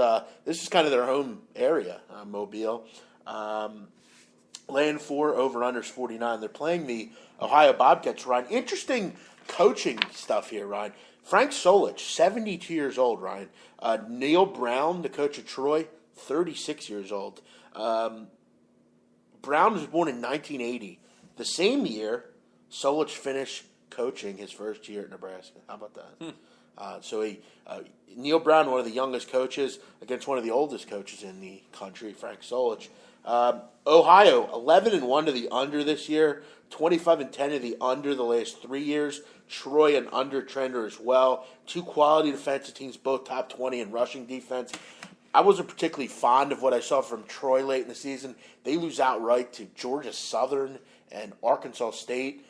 this is kind of their home area, Mobile. Laying 4, over-unders 49. They're playing the Ohio Bobcats, Ryan. Interesting coaching stuff here, Ryan. Frank Solich, 72 years old, Ryan. Neil Brown, the coach of Troy, 36 years old. Brown was born in 1980. The same year, Solich finished coaching his first year at Nebraska. How about that? So Neil Brown, one of the youngest coaches, against one of the oldest coaches in the country, Frank Solich. Ohio, 11-1 to the under this year, 25-10 to the under the last 3 years. Troy, an under trender as well. Two quality defensive teams, both top 20 in rushing defense. I wasn't particularly fond of what I saw from Troy late in the season. They lose outright to Georgia Southern and Arkansas State.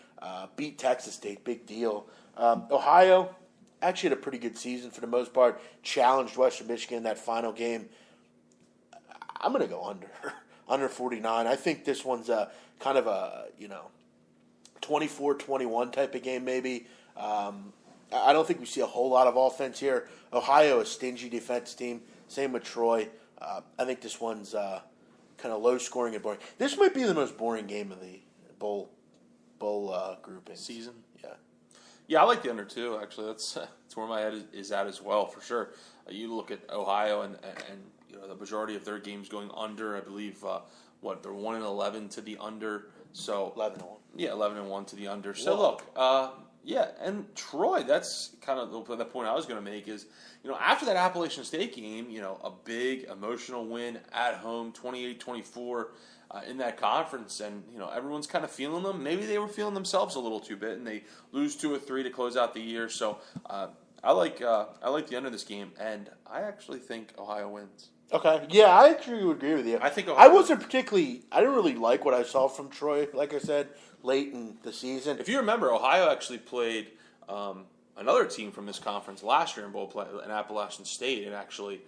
Beat Texas State, big deal. Ohio actually had a pretty good season for the most part. Challenged Western Michigan in that final game. I'm going to go under 49. I think this one's kind of a 24-21 type of game maybe. I don't think we see a whole lot of offense here. Ohio, a stingy defense team. Same with Troy. I think this one's kind of low scoring and boring. This might be the most boring game of the bowl grouping season. Yeah, I like the under too. Actually, that's where my head is at as well for sure. You look at Ohio and the majority of their games going under. I believe they're 1-11 to the under. So 11-1. Yeah, 11-1 to the under. So look, and Troy. That's kind of the point I was going to make is after that Appalachian State game, a big emotional win at home, 28-24. In that conference, and everyone's kind of feeling them. Maybe they were feeling themselves a little too bit, and they lose 2 or 3 to close out the year. So I like the end of this game, and I actually think Ohio wins. Okay. Yeah, I actually would agree with you. I think I didn't really like what I saw from Troy, like I said, late in the season. If you remember, Ohio actually played another team from this conference last year in bowl play, in Appalachian State, and actually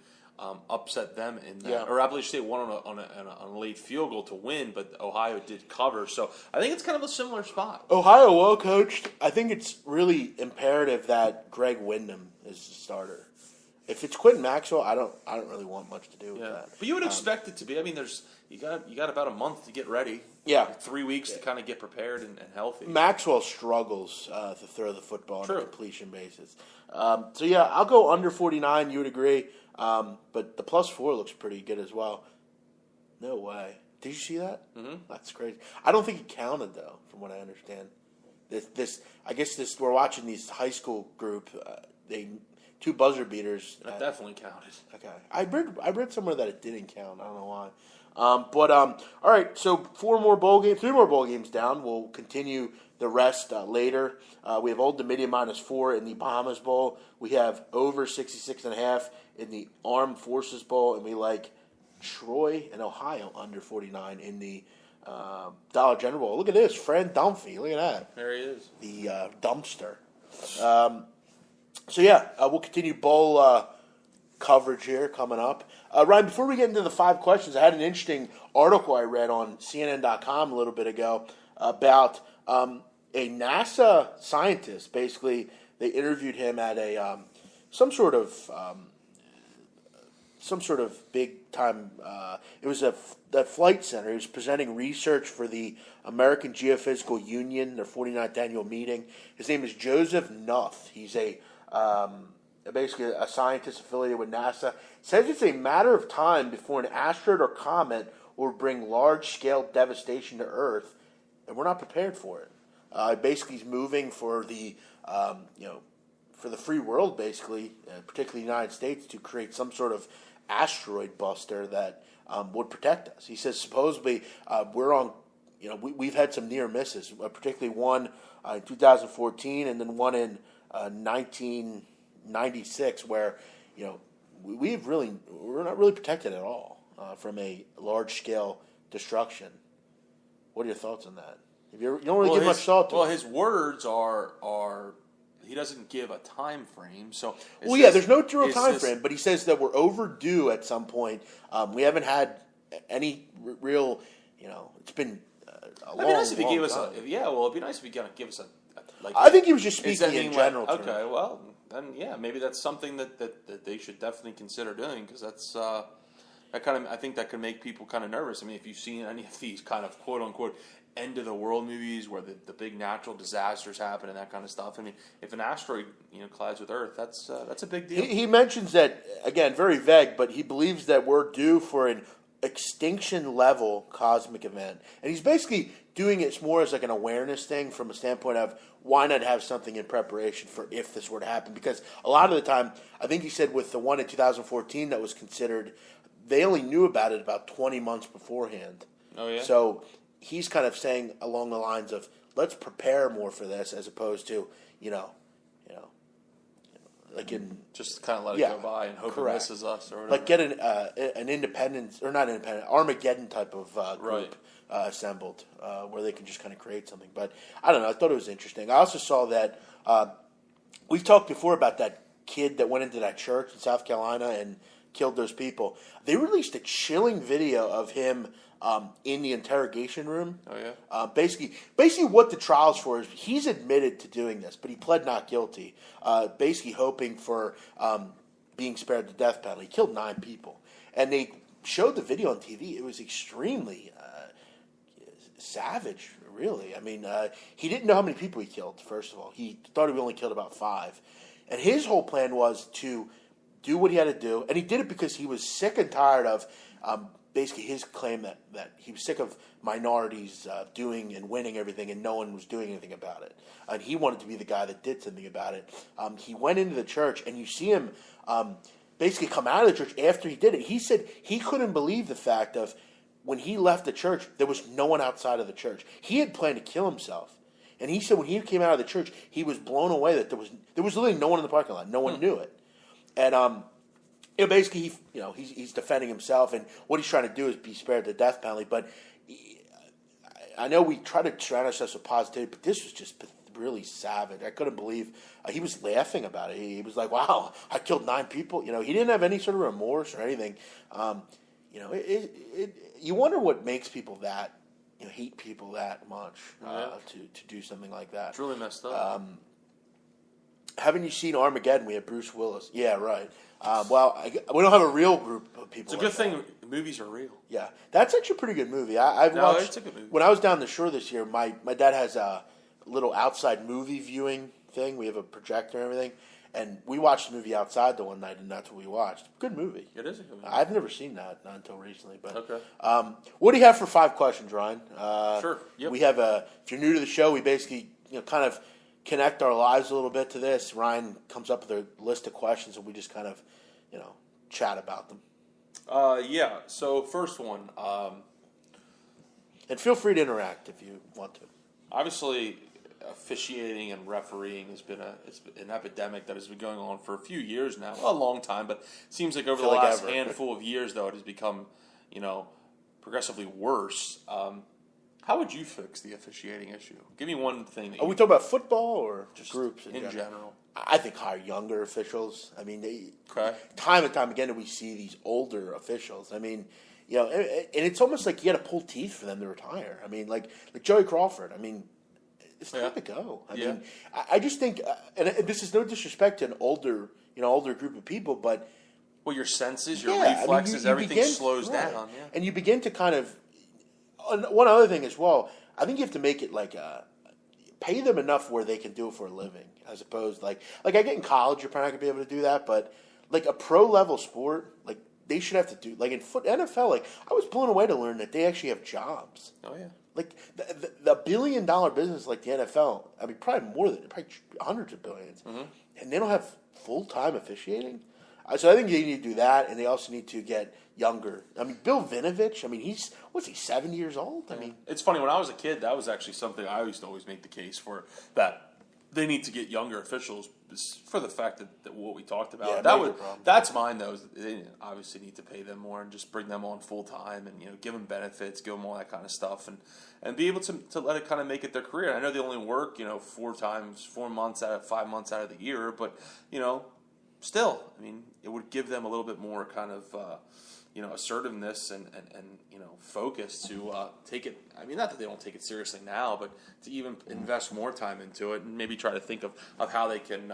upset them in that. Yeah. Or Appalachian State won on a late field goal to win, but Ohio did cover. So I think it's kind of a similar spot. Ohio well coached. I think it's really imperative that Greg Wyndham is the starter. If it's Quentin Maxwell, I don't really want much to do with that. But you would expect it to be. I mean, you got about a month to get ready. Yeah. 3 weeks to kind of get prepared and healthy. Maxwell struggles to throw the football on True. a completion basis. So, yeah, I'll go under 49. You would agree. But the +4 looks pretty good as well. No way. Did you see that? Mm-hmm. That's crazy. I don't think it counted, though, from what I understand. We're watching these high school group. Two buzzer beaters. That definitely counted. Okay. I read somewhere that it didn't count. I don't know why. All right. So 3 more bowl games down. We'll continue the rest later. We have Old Dominion -4 in the Bahamas Bowl. We have over 66.5 in the Armed Forces Bowl, and we like Troy and Ohio under 49 in the Dollar General Bowl. Look at this, Fran Dunphy. Look at that. There he is. The dumpster. So yeah, we'll continue bowl coverage here coming up. Ryan, before we get into the 5 questions, I had an interesting article I read on CNN.com a little bit ago about a NASA scientist. Basically, they interviewed him at a some sort of big time. It was that flight center. He was presenting research for the American Geophysical Union, their 49th annual meeting. His name is Joseph Nuth. He's basically a scientist affiliated with NASA. Says it's a matter of time before an asteroid or comet will bring large-scale devastation to Earth, and we're not prepared for it. Basically, he's moving for the for the free world, basically, particularly the United States, to create some sort of asteroid buster that would protect us. He says supposedly we're on. We've had some near misses, particularly one in 2014, and then one in 1996, where we're not really protected at all from a large scale destruction. What are your thoughts on that? You don't really give much thought to it. Well, his words are he doesn't give a time frame. So there's no real time frame, but he says that we're overdue at some point. We haven't had any real. It's been a long, nice if he long gave us time. it'd be nice if he give us a. I think he was just speaking in general terms. Okay, well, then maybe that's something that they should definitely consider doing, because that's that kind of, I think that could make people kind of nervous. I mean, if you've seen any of these kind of quote unquote end of the world movies where the big natural disasters happen and that kind of stuff. I mean, if an asteroid collides with Earth, that's a big deal. He mentions that, again, very vague, but he believes that we're due for an extinction level cosmic event, and he's basically doing it more as like an awareness thing from a standpoint of why not have something in preparation for if this were to happen, because a lot of the time, I think he said with the one in 2014 that was considered, they only knew about it about 20 months beforehand. Oh yeah. So he's kind of saying along the lines of, let's prepare more for this, as opposed to like in just kind of let it go by and hope it misses us or whatever. Like get an independence, or not independent, Armageddon type of group assembled where they can just kind of create something. But I don't know. I thought it was interesting. I also saw that we've talked before about that kid that went into that church in South Carolina and killed those people. They released a chilling video of him in the interrogation room. Oh yeah. Basically, what the trial's for is he's admitted to doing this, but he pled not guilty. Basically, hoping for being spared the death penalty. He killed 9 people, and they showed the video on TV. It was extremely savage, really. I mean, he didn't know how many people he killed. First of all, he thought he only killed about 5, and his whole plan was to do what he had to do, and he did it because he was sick and tired of. Basically, his claim that he was sick of minorities doing and winning everything, and no one was doing anything about it. And he wanted to be the guy that did something about it. He went into the church, and you see him basically come out of the church after he did it. He said he couldn't believe the fact of when he left the church, there was no one outside of the church. He had planned to kill himself. And he said when he came out of the church, he was blown away that there was literally no one in the parking lot. No one knew it. And basically, he's defending himself, and what he's trying to do is be spared the death penalty. But I know we try to surround ourselves with positivity, but this was just really savage. I couldn't believe he was laughing about it. He was like, "Wow, I killed 9 people." He didn't have any sort of remorse or anything. You wonder what makes people that hate people that much to do something like that. It's really messed up. Haven't you seen Armageddon? We have Bruce Willis. Yeah, right. We don't have a real group of people. It's a good thing movies are real. Yeah, that's actually a pretty good movie. I've watched. It's a good movie. When I was down the shore this year, my dad has a little outside movie viewing thing. We have a projector and everything, and we watched the movie outside the one night, and that's what we watched. Good movie. It is a good movie. I've never seen that, not until recently. But okay. What do you have for 5 questions, Ryan? Sure. Yep. We have if you're new to the show, we basically kind of connect our lives a little bit to this. Ryan comes up with a list of questions, and we just kind of chat about them. Yeah. So first one. And feel free to interact if you want to. Obviously, officiating and refereeing has been an epidemic that has been going on for a few years now. Well, a long time, but it seems like over the last handful of years, though, it has become, progressively worse. How would you fix the officiating issue? Give me one thing. Are we talking about football or just groups in general? I think hire younger officials. I mean, time and time again we see these older officials. I mean, and it's almost like you got to pull teeth for them to retire. I mean, like Joey Crawford. I mean, it's time to go. I mean, I just think, and this is no disrespect to an older group of people, but your senses, your reflexes, everything slows down. Yeah. And you begin to kind of. One other thing as well, I think you have to make it like pay them enough where they can do it for a living, as opposed like I get in college, you're probably not gonna be able to do that, but like a pro level sport, like they should have to do like in NFL. Like I was blown away to learn that they actually have jobs. Oh yeah. Like the $1 billion business like the NFL, I mean, probably more than probably hundreds of billions, and they don't have full-time officiating. So I think they need to do that, and they also need to get younger. I mean, Bill Vinovich, I mean, he's 70 years old? I mean, it's funny, when I was a kid, that was actually something I used to always make the case for, that they need to get younger officials for the fact that what we talked about. Yeah, that's mine, though. They obviously need to pay them more and just bring them on full time and give them benefits, give them all that kind of stuff, and be able to let it kind of make it their career. I know they only work 4 months out of 5 months out of the year, but still, I mean, it would give them a little bit more kind of assertiveness and focus to take it. I mean, not that they don't take it seriously now, but to even invest more time into it and maybe try to think of how they can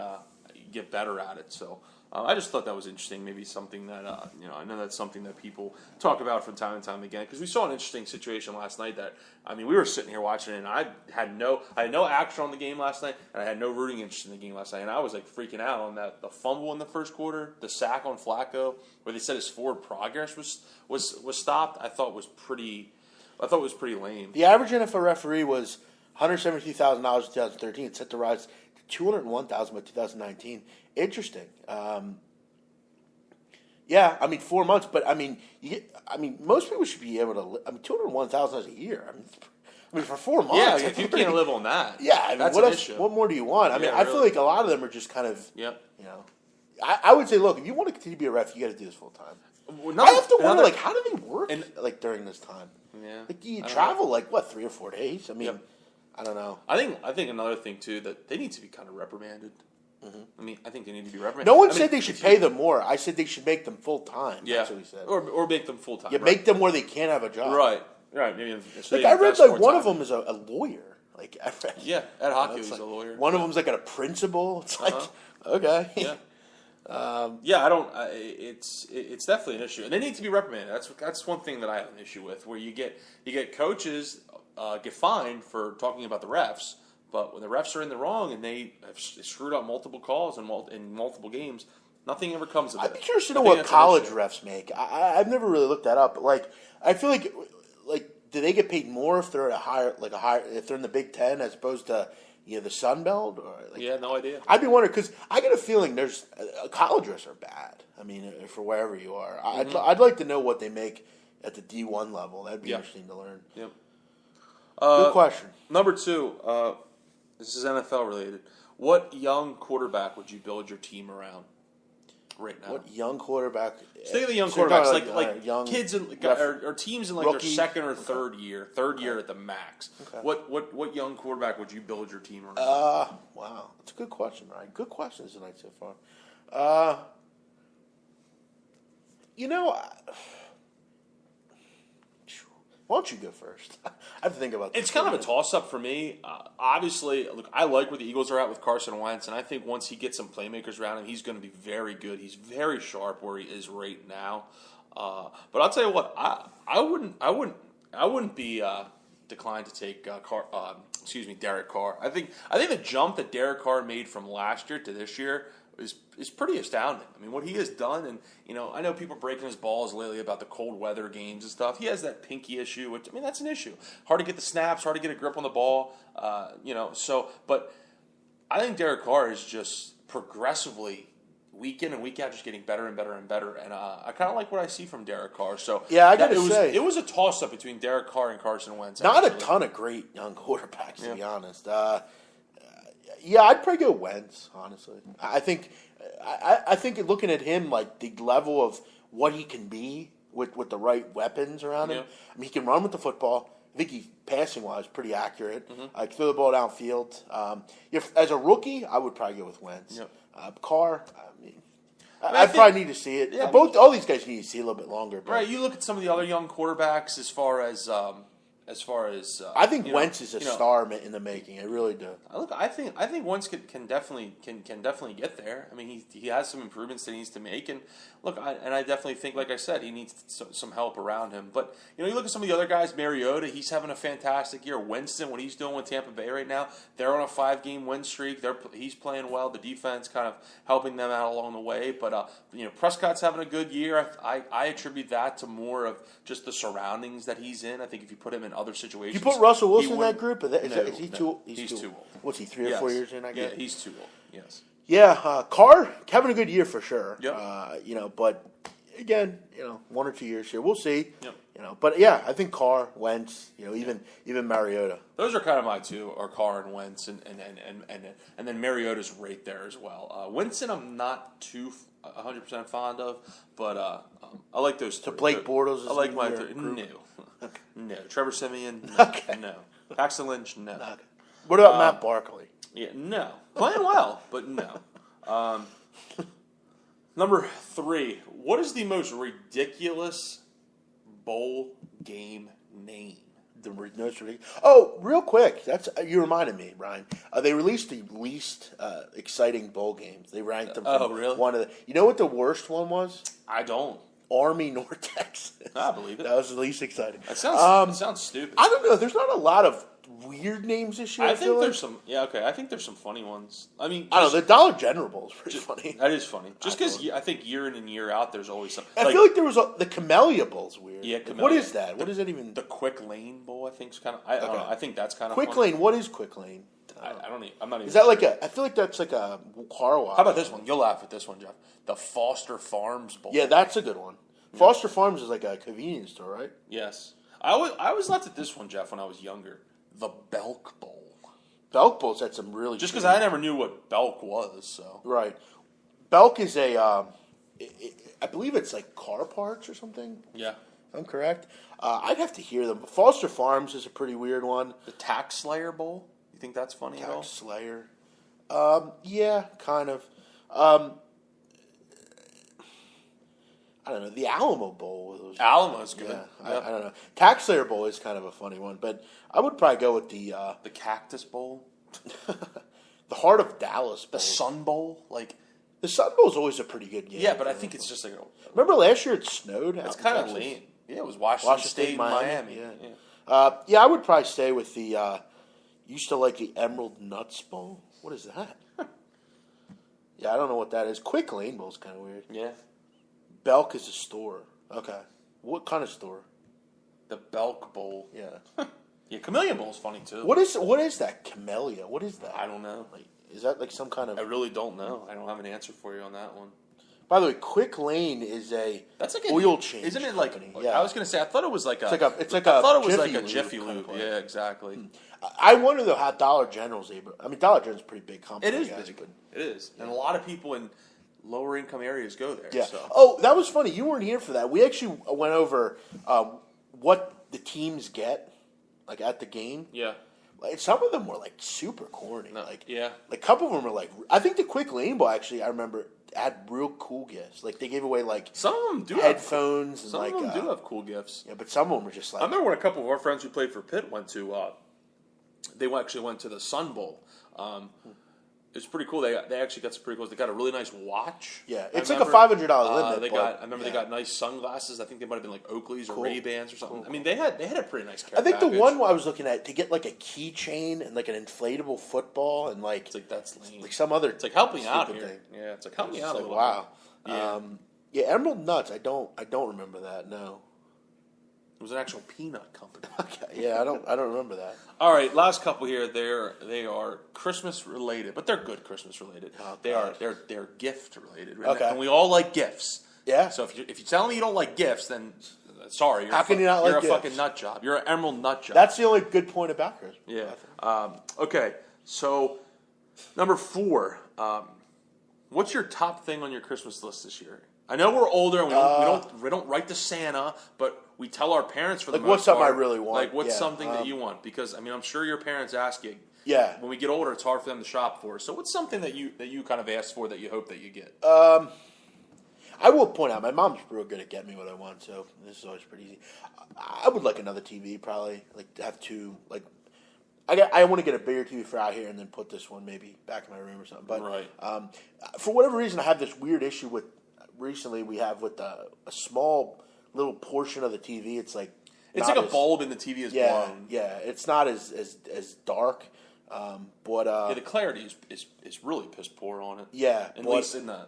get better at it. So I just thought that was interesting. Maybe something that I know that's something that people talk about from time to time again, because we saw an interesting situation last night. That we were sitting here watching it, and I had no action on the game last night, and I had no rooting interest in the game last night, and I was like freaking out on the fumble in the first quarter, the sack on Flacco, where they said his forward progress was stopped. I thought was pretty lame. The average NFL referee was $172,000 in 2013. It's set to rise to $201,000 by 2019. Interesting. Yeah, I mean 4 months, but I mean, most people should be able to. $201,000 a year. I mean, for 4 months. Yeah, if you can't live on that. Yeah, I mean, that's what an else? issue. What more do you want? I mean, I feel like a lot of them are just kind of. Yep. I would say, look, if you want to continue to be a ref, you got to do this full time. I have to wonder, like, how do they work during this time? Yeah. Like, you travel 3 or 4 days? I mean, I don't know. I think another thing too, that they need to be kind of reprimanded. Mm-hmm. I mean, I think they need to be reprimanded. No one said they should pay them more. I said they should make them full time. Yeah, that's what we said. Or make them full time. Yeah, make them where they can't have a job. Right. Maybe I read one of them is a lawyer. Like I read. Yeah, Ed Hockey is a lawyer. One of them's like a principal. It's like okay. Yeah. I don't. It's definitely an issue, and they need to be reprimanded. That's one thing that I have an issue with, where you get coaches get fined for talking about the refs, but when the refs are in the wrong and they have screwed up multiple calls in multiple games, nothing ever comes of it. I'd be curious to know what college refs make. I've never really looked that up. But I feel like do they get paid more if they're if they're in the Big Ten as opposed to the Sun Belt? Or no idea. I'd be wondering because I get a feeling there's college refs are bad. I mean, for wherever you are, I'd like to know what they make at the D1 level. That'd be interesting to learn. Yep. Good question. Number 2, This is NFL related. What young quarterback would you build your team around right now? What young quarterback? Think of the young So you're quarterbacks, talking like young kids in, or teams in like rookie? their second or third year at the max. Okay. What young quarterback would you build your team around? Wow, that's a good question, Ryan. Good questions tonight so far. You know, why don't you go first? I have to think about this. It's kind of a toss-up for me. Obviously, look, I like where the Eagles are at with Carson Wentz, and I think once he gets some playmakers around him, he's going to be very good. He's very sharp where he is right now. But I'll tell you what, I wouldn't be declined to take Derek Carr. I think the jump that Derek Carr made from last year to this year is pretty astounding. I mean, what he has done, and I know people are breaking his balls lately about the cold weather games and stuff. He has that pinky issue, which that's an issue. Hard to get the snaps, hard to get a grip on the ball. But I think Derek Carr is just progressively week in and week out just getting better and better and better. And I kind of like what I see from Derek Carr. So yeah, I got to say it was a toss up between Derek Carr and Carson Wentz. Not a ton of great young quarterbacks, to be honest. Yeah, I'd probably go Wentz, honestly. I think looking at him, like the level of what he can be with the right weapons around him. I mean, he can run with the football. I think he's passing wise pretty accurate. I can throw the ball downfield. As a rookie, I would probably go with Wentz. Carr, I probably need to see it. Yeah, all these guys need to see a little bit longer. But. Right, you look at some of the other young quarterbacks as far as I think Wentz is a star in the making. I really do. Look, I think Wentz can definitely get there. I mean, he has some improvements that he needs to make, and look, I definitely think, like I said, he needs some help around him. But you look at some of the other guys. Mariota, he's having a fantastic year. Winston, what he's doing with Tampa Bay right now, they're on a 5-game win streak. He's playing well. The defense kind of helping them out along the way. But Prescott's having a good year. I attribute that to more of just the surroundings that he's in. I think if you put him in other situations, you put Russell Wilson in that group? Is he too? He's too old. What's he, 3 or 4 years in? I guess. Yeah, he's too old. Yes. Yeah, Carr having a good year for sure. Yep. But again, 1 or 2 years here, we'll see. Yep. But yeah, I think Carr, Wentz, even Mariota. Those are kind of my two, are Carr and Wentz, and then Mariota's right there as well. Winston, I'm not too 100% fond of, but I like those three. So Blake Bortles is I like my group? No. No. Trevor Simeon, no. Okay. No. Paxton Lynch, no. Okay. What about Matt Barkley? Yeah, no. Playing well, but no. Number 3, what is the most ridiculous bowl game name? Oh, real quick, you reminded me, Ryan. They released the least exciting bowl games. They ranked them. Oh, really? One of the. You know what the worst one was? I don't. Army, North Texas. I believe it. That was the least exciting. That sounds stupid. I don't know. There's not a lot of weird names this year. I think there's like. some. Yeah, okay. I think there's some funny ones. I mean, I don't know. The Dollar General Bowl is pretty funny. That is funny. Just because I think year in and year out, there's always something. I feel like there was the Camellia Bowl's weird. Yeah, Camellia. What is that? What is that even? The Quick Lane Bowl, I think, is kind of. I don't know. I think that's kind of Quick funny. Lane. What is Quick Lane? I don't. I'm not even. Is that sure. like a? I feel like that's like a car wash. How about this one? You'll laugh at this one, Jeff. The Foster Farms Bowl. Yeah, that's a good one. Foster Farms is like a convenience store, right? Yes. I always laughed at this one, Jeff, when I was younger. The Belk Bowl. Belk Bowl's had some really just because I never knew what Belk was, so right. Belk is a, I believe it's like car parts or something. Yeah. If I'm correct. I'd have to hear them. Foster Farms is a pretty weird one. The Tax Slayer Bowl. You think that's funny at all? Tax Slayer. Yeah, kind of. I don't know. The Alamo Bowl. Alamo's good. Yeah, Yep. I don't know. Tax Slayer Bowl is kind of a funny one, but I would probably go with the Cactus Bowl. the Heart of Dallas Bowl. The Sun Bowl. Like The Sun Bowl is always a pretty good game. yeah, but I think it's just like Remember last year it snowed? it's out in kind of Texas? lame. Yeah, it was Washington State, Miami. Yeah. Yeah, I would probably stay with the. Used to like the Emerald Nuts Bowl. What is that? Yeah, I don't know what that is. Quick Lane Bowl is kind of weird. Yeah. Belk is a store. Okay. What kind of store? The Belk Bowl. Yeah. Yeah, Chameleon Bowl is funny too. What is that? Camellia. What is that? I don't know. Like, is that like some kind of? I really don't know. I don't have an answer for you on that one. By the way, Quick Lane is a That's like oil change. Isn't it like? company. Yeah. I was gonna say. I thought it was like a. It's like I a thought it was Jiffy like a Lube Jiffy kind of Lube. place. Yeah, exactly. I wonder though how Dollar General's able. I mean, Dollar General's a pretty big company. It is I guess, big. but- It is, and a lot of people in lower income areas go there. Yeah. So. Oh, that was funny. You weren't here for that. We actually went over what the teams get, like at the game. Yeah. Like some of them were like super corny. No, Like yeah. like a couple of them were like. I think the Quick Lane Ball actually. I remember had real cool gifts. Like they gave away like Some of them do headphones have, and some like of them do have cool gifts. yeah, but some of them were just like I remember when a couple of our friends who played for Pitt went to. They actually went to the Sun Bowl. It's pretty cool. They actually got some pretty cool. They got a really nice watch. Yeah, I it's like a remember. $500 limit. I remember they got nice sunglasses. I think they might have been like Oakley's or Cool. Ray-Bans or something. Cool. I mean, they had a pretty nice care I think package. the one I was looking at to get like a keychain and like an inflatable football and like It's like that's lame. like some other. It's like help me out stupid here. thing. Yeah, it's like help me It's out a like, little wow. bit. Yeah. Yeah, Emerald Nuts. I don't remember that. No. It was an actual peanut company. Okay. Yeah, I don't remember that. All right, last couple here. They are Christmas related, but they're good Christmas related. Oh, They're gift related. Okay. And we all like gifts. Yeah. So if you tell me you don't like gifts, then sorry. You're How can you not like You're a gifts? fucking nut job. You're an emerald nut job. That's the only good point about Christmas. Yeah. Okay. So number 4. What's your top thing on your Christmas list this year? I know we're older and we don't write to Santa, but we tell our parents for the Like, most what's something part. I really want? Like what's Yeah, something that you want? Because I mean, I'm sure your parents ask you. Yeah. When we get older, it's hard for them to shop for. So what's something that you kind of ask for that you hope that you get? I will point out my mom's real good at getting me what I want, so this is always pretty easy. I would like another TV, probably like to have two. Like, I want to get a bigger TV for out here, and then put this one maybe back in my room or something. But Right. For whatever reason, I have this weird issue with. Recently, we have with a small little portion of the TV. It's like It's not like a as- bulb in the TV is Yeah, blown. yeah. It's not as dark, but Yeah, the clarity is really piss poor on it. yeah, At but- least in the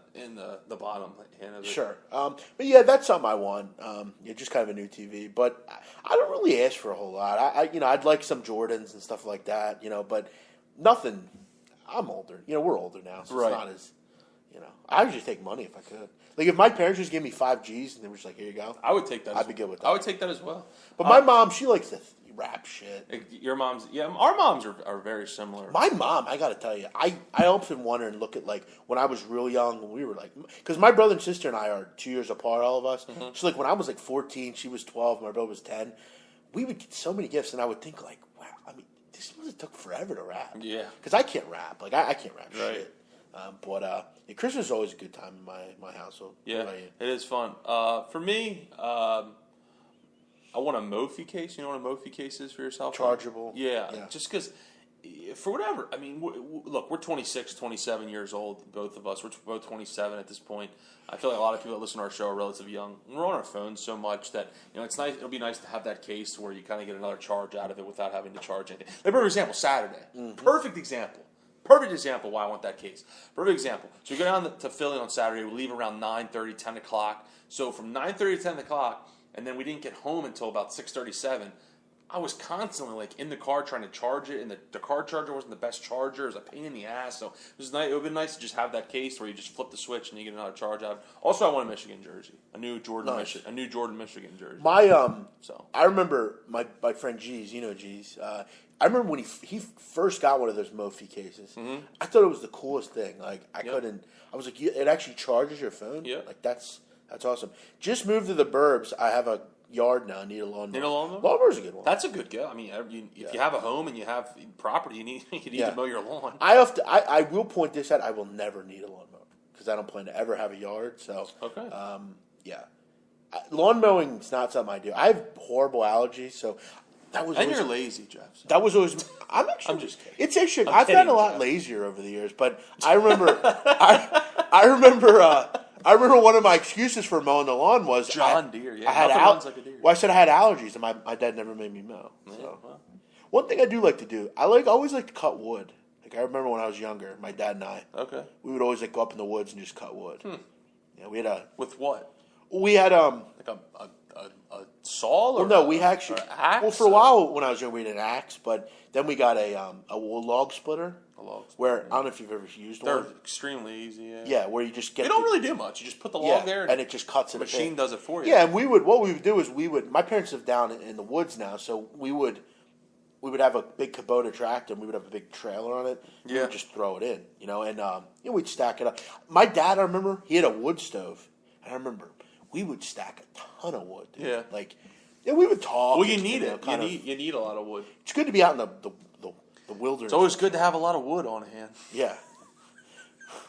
bottom hand of it. Sure. But yeah, that's something I want. Yeah, just kind of a new TV. But I don't really ask for a whole lot. I'd like some Jordans and stuff like that, but nothing. I'm older. We're older now, so Right. it's not as, I would just take money if I could. Like, if my parents just gave me 5 Gs and they were just like, here you go. I would take that. I'd be good with that. I would take that as well. But my mom, she likes to rap shit. Your mom's, yeah, our moms are very similar. My mom, I got to tell you, I often wonder and look at, like, when I was real young, when we were, like, because my brother and sister and I are 2 years apart, all of us. Mm-hmm. So, like, when I was, like, 14, she was 12, my brother was 10, we would get so many gifts, and I would think, like, wow, I mean, this must have took forever to rap. Yeah. Because I can't rap. Like, I can't rap Right. shit. Yeah, Christmas is always a good time in my household. What Yeah, about you? it is fun. For me, I want a Mophie case. You know what a Mophie case is for yourself? Chargeable. Yeah, Yeah. just because, for whatever. I mean, look, we're 26, 27 years old, both of us. We're both 27 at this point. I feel like a lot of people that listen to our show are relatively young. We're on our phones so much that it's nice. It'll be nice to have that case where you kind of get another charge out of it without having to charge anything. Like, for example, Saturday. Mm-hmm. Perfect example. Perfect example why I want that case. Perfect example. So we go down to Philly on Saturday. We leave around 9:30, 10 o'clock. So from 9:30 to 10 o'clock, and then we didn't get home until about 6:37. I was constantly like in the car trying to charge it, and the car charger wasn't the best charger. It was a pain in the ass. So it was nice. It would be nice to just have that case where you just flip the switch and you get another charge out. Also, I want a Michigan jersey, a new Jordan, Nice. a new Jordan Michigan jersey. I remember my friend G's. G's. I remember when he first got one of those Mophie cases. Mm-hmm. I thought it was the coolest thing. Like I was like, it actually charges your phone. Yeah. Like that's awesome. Just moved to the burbs. I have a yard now. I need a lawnmower. Need a lawnmower? Lawnmower's a good one. That's a good gift. I mean, if you have a home and you have property, you need Yeah. to mow your lawn. I will point this out. I will never need a lawnmower because I don't plan to ever have a yard. So Okay. yeah. Lawn mowing is not something I do. I have horrible allergies, so that was And always, you're lazy, Jeff. So. that was always. I'm just kidding. It's actually. I'm I've gotten a kidding, lot Jeff. lazier over the years, but I remember. I remember one of my excuses for mowing the lawn was John Deere, yeah. I had Nothing runs like a deer. Well, I said I had allergies, and my dad never made me mow. So. well. One thing I do like to do, always like to cut wood. Like I remember when I was younger, my dad and I, Okay. we would always like go up in the woods and just cut wood. Yeah, we had With what? we had Like a a saw? Or Well, no, we actually. or axe? Well, for a while when I was young, we had an axe, but then we got a log splitter. A log splitter, Where I don't know if you've ever used they're one. extremely easy. Yeah. Yeah, where you just get. They don't really do much. You just put the log there, and it just cuts the it. machine does it for you. Yeah, and what we would do is my parents live down in the woods now, so we would have a big Kubota tractor and we would have a big trailer on it. We would just throw it in, and we'd stack it up. My dad, I remember, he had a wood stove, and I remember we would stack a ton of wood. Dude. Yeah. We would talk. Well, you need it. You need a lot of wood. It's good to be out in the wilderness. It's always good to have a lot of wood on hand. Yeah.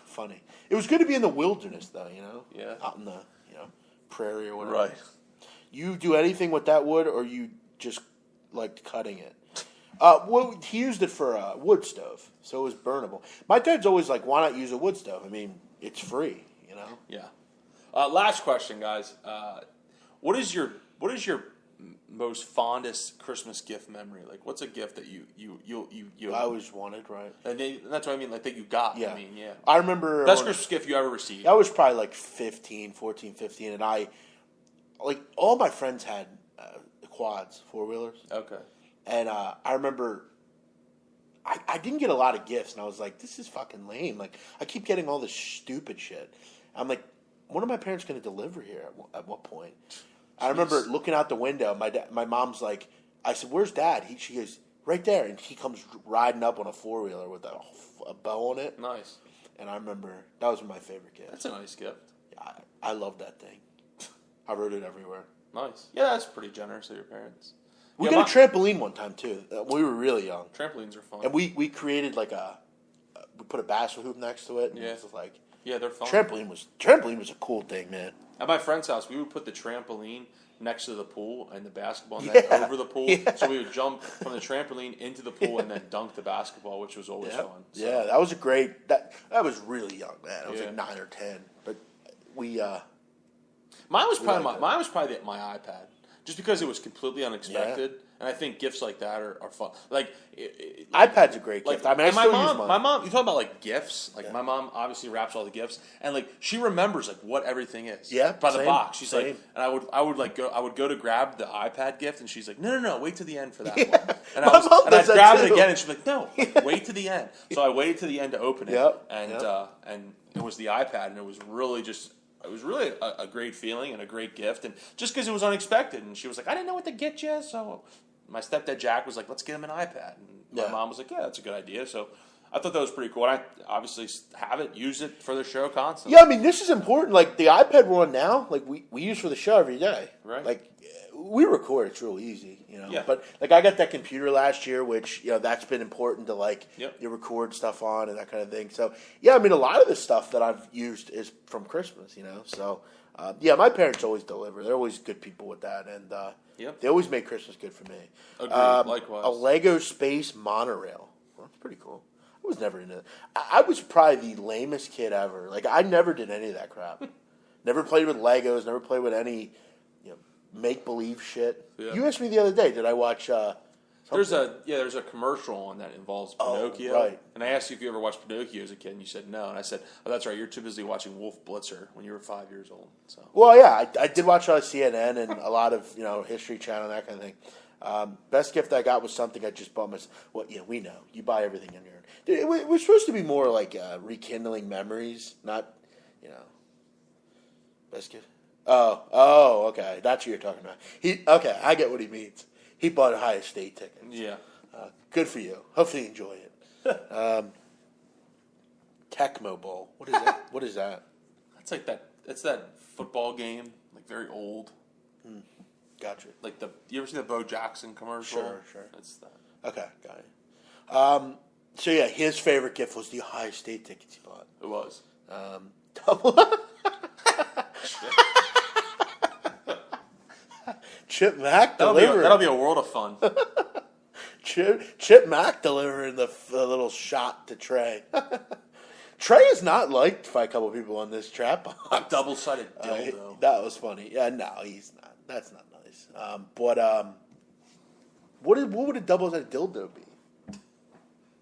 Funny. It was good to be in the wilderness, though, Yeah. Out in the, prairie or whatever. Right. You do anything with that wood, or you just liked cutting it? Well, he used it for a wood stove, so it was burnable. My dad's always like, why not use a wood stove? I mean, it's free, Yeah. Last question, guys. What is your most fondest Christmas gift memory? Like, what's a gift that you I always wanted, right? And that's what I mean, like that you got. Yeah. I mean, yeah. I remember Best Christmas gift you ever received. I was probably like 14, 15, and all my friends had quads, 4-wheelers. Okay. And I remember I didn't get a lot of gifts, and I was like, this is fucking lame. Like, I keep getting all this stupid shit. I'm like, when are my parents going to deliver here at what point? I remember looking out the window. My mom's like, I said, where's Dad? She goes, right there. And he comes riding up on a 4-wheeler with a bow on it. Nice. And I remember, that was my favorite gift. That's a nice gift. I love that thing. I rode it everywhere. Nice. Yeah, that's pretty generous of your parents. We got a trampoline one time, too. We were really young. Trampolines are fun. And we created like we put a basketball hoop next to it. And Yeah. it was like, yeah, they're fun. Trampoline was a cool thing, man. At my friend's house, we would put the trampoline next to the pool and the basketball net over the pool. Yeah. So we would jump from the trampoline into the pool and then dunk the basketball, which was always fun. So. Yeah, that was a great. That was really young, man. I was Yeah. like 9 or 10, but we. Mine was probably liked mine was probably my iPad, just because it was completely unexpected, and I think gifts like that are fun. Like iPad's a great like, gift. I mean, I and still my use mom, mine. you talk about like gifts. Like my mom obviously wraps all the gifts, and like she remembers like what everything is. Yeah, by the same, box. She's same. like, and I would go to grab the iPad gift, and she's like, no, wait to the end for that one. And I'd grab it again, and she's like, no, wait to the end. So I waited to the end to open it, and it was the iPad, and it was really a great feeling and a great gift, and just because it was unexpected, and she was like, I didn't know what to get you, so my stepdad Jack was like, let's get him an iPad, and my mom was like, yeah, that's a good idea. So I thought that was pretty cool. And I obviously have it, use it for the show constantly. Yeah, I mean, this is important. Like the iPad we're on now, like we use for the show every day. Right. Like we record, it's real easy, Yeah. But like I got that computer last year, which that's been important to like you record stuff on and that kind of thing. So yeah, I mean, a lot of the stuff that I've used is from Christmas, So my parents always deliver. They're always good people with that, and they always make Christmas good for me. Agreed. Likewise. A Lego space monorail. Well, that's pretty cool. I was never into it. I was probably the lamest kid ever. Like, I never did any of that crap. Never played with Legos, never played with any make-believe shit. Yeah. You asked me the other day, did I watch there's a commercial on that involves Pinocchio. Right. And I asked you if you ever watched Pinocchio as a kid, and you said no. And I said, oh, that's right, you're too busy watching Wolf Blitzer when you were 5 years old. So. Well, yeah, I did watch CNN and a lot of History Channel and that kind of thing. Best gift I got was something I just bought myself. Well, we know you buy everything on your own. It was supposed to be more like rekindling memories, not best gift. Oh, okay, that's what you're talking about. Okay, I get what he means. He bought Ohio State tickets. Yeah. Good for you. Hopefully you enjoy it. Tecmo Bowl. What is that? What is that? That's like that. It's that football game, like very old. Gotcha. Like you ever see the Bo Jackson commercial? Sure. It's that. Okay, got it. So yeah, his favorite gift was the Ohio State tickets he bought. It was. Chip Mack That'll delivering. be a world of fun. Chip Mack delivering the little shot to Trey. Trey is not liked by a couple people on this trap. A double-sided dildo. That was funny. Yeah, no, he's not. That's not nice. What would a double-sided dildo be?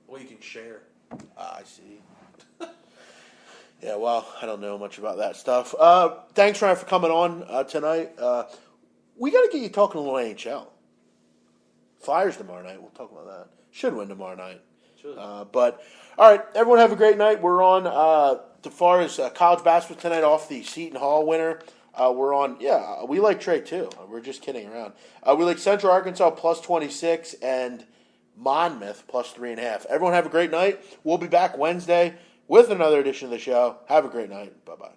Well, you can share. I see. Yeah, well, I don't know much about that stuff. Thanks, Ryan, for coming on tonight. We got to get you talking a little NHL. Flyers tomorrow night. We'll talk about that. Should win tomorrow night. Should. But, all right, everyone have a great night. We're on, as far as college basketball tonight, off the Seton Hall winner. We're on, we like Trey too. We're just kidding around. We like Central Arkansas plus 26 and Monmouth plus 3.5. Everyone have a great night. We'll be back Wednesday with another edition of the show. Have a great night. Bye-bye.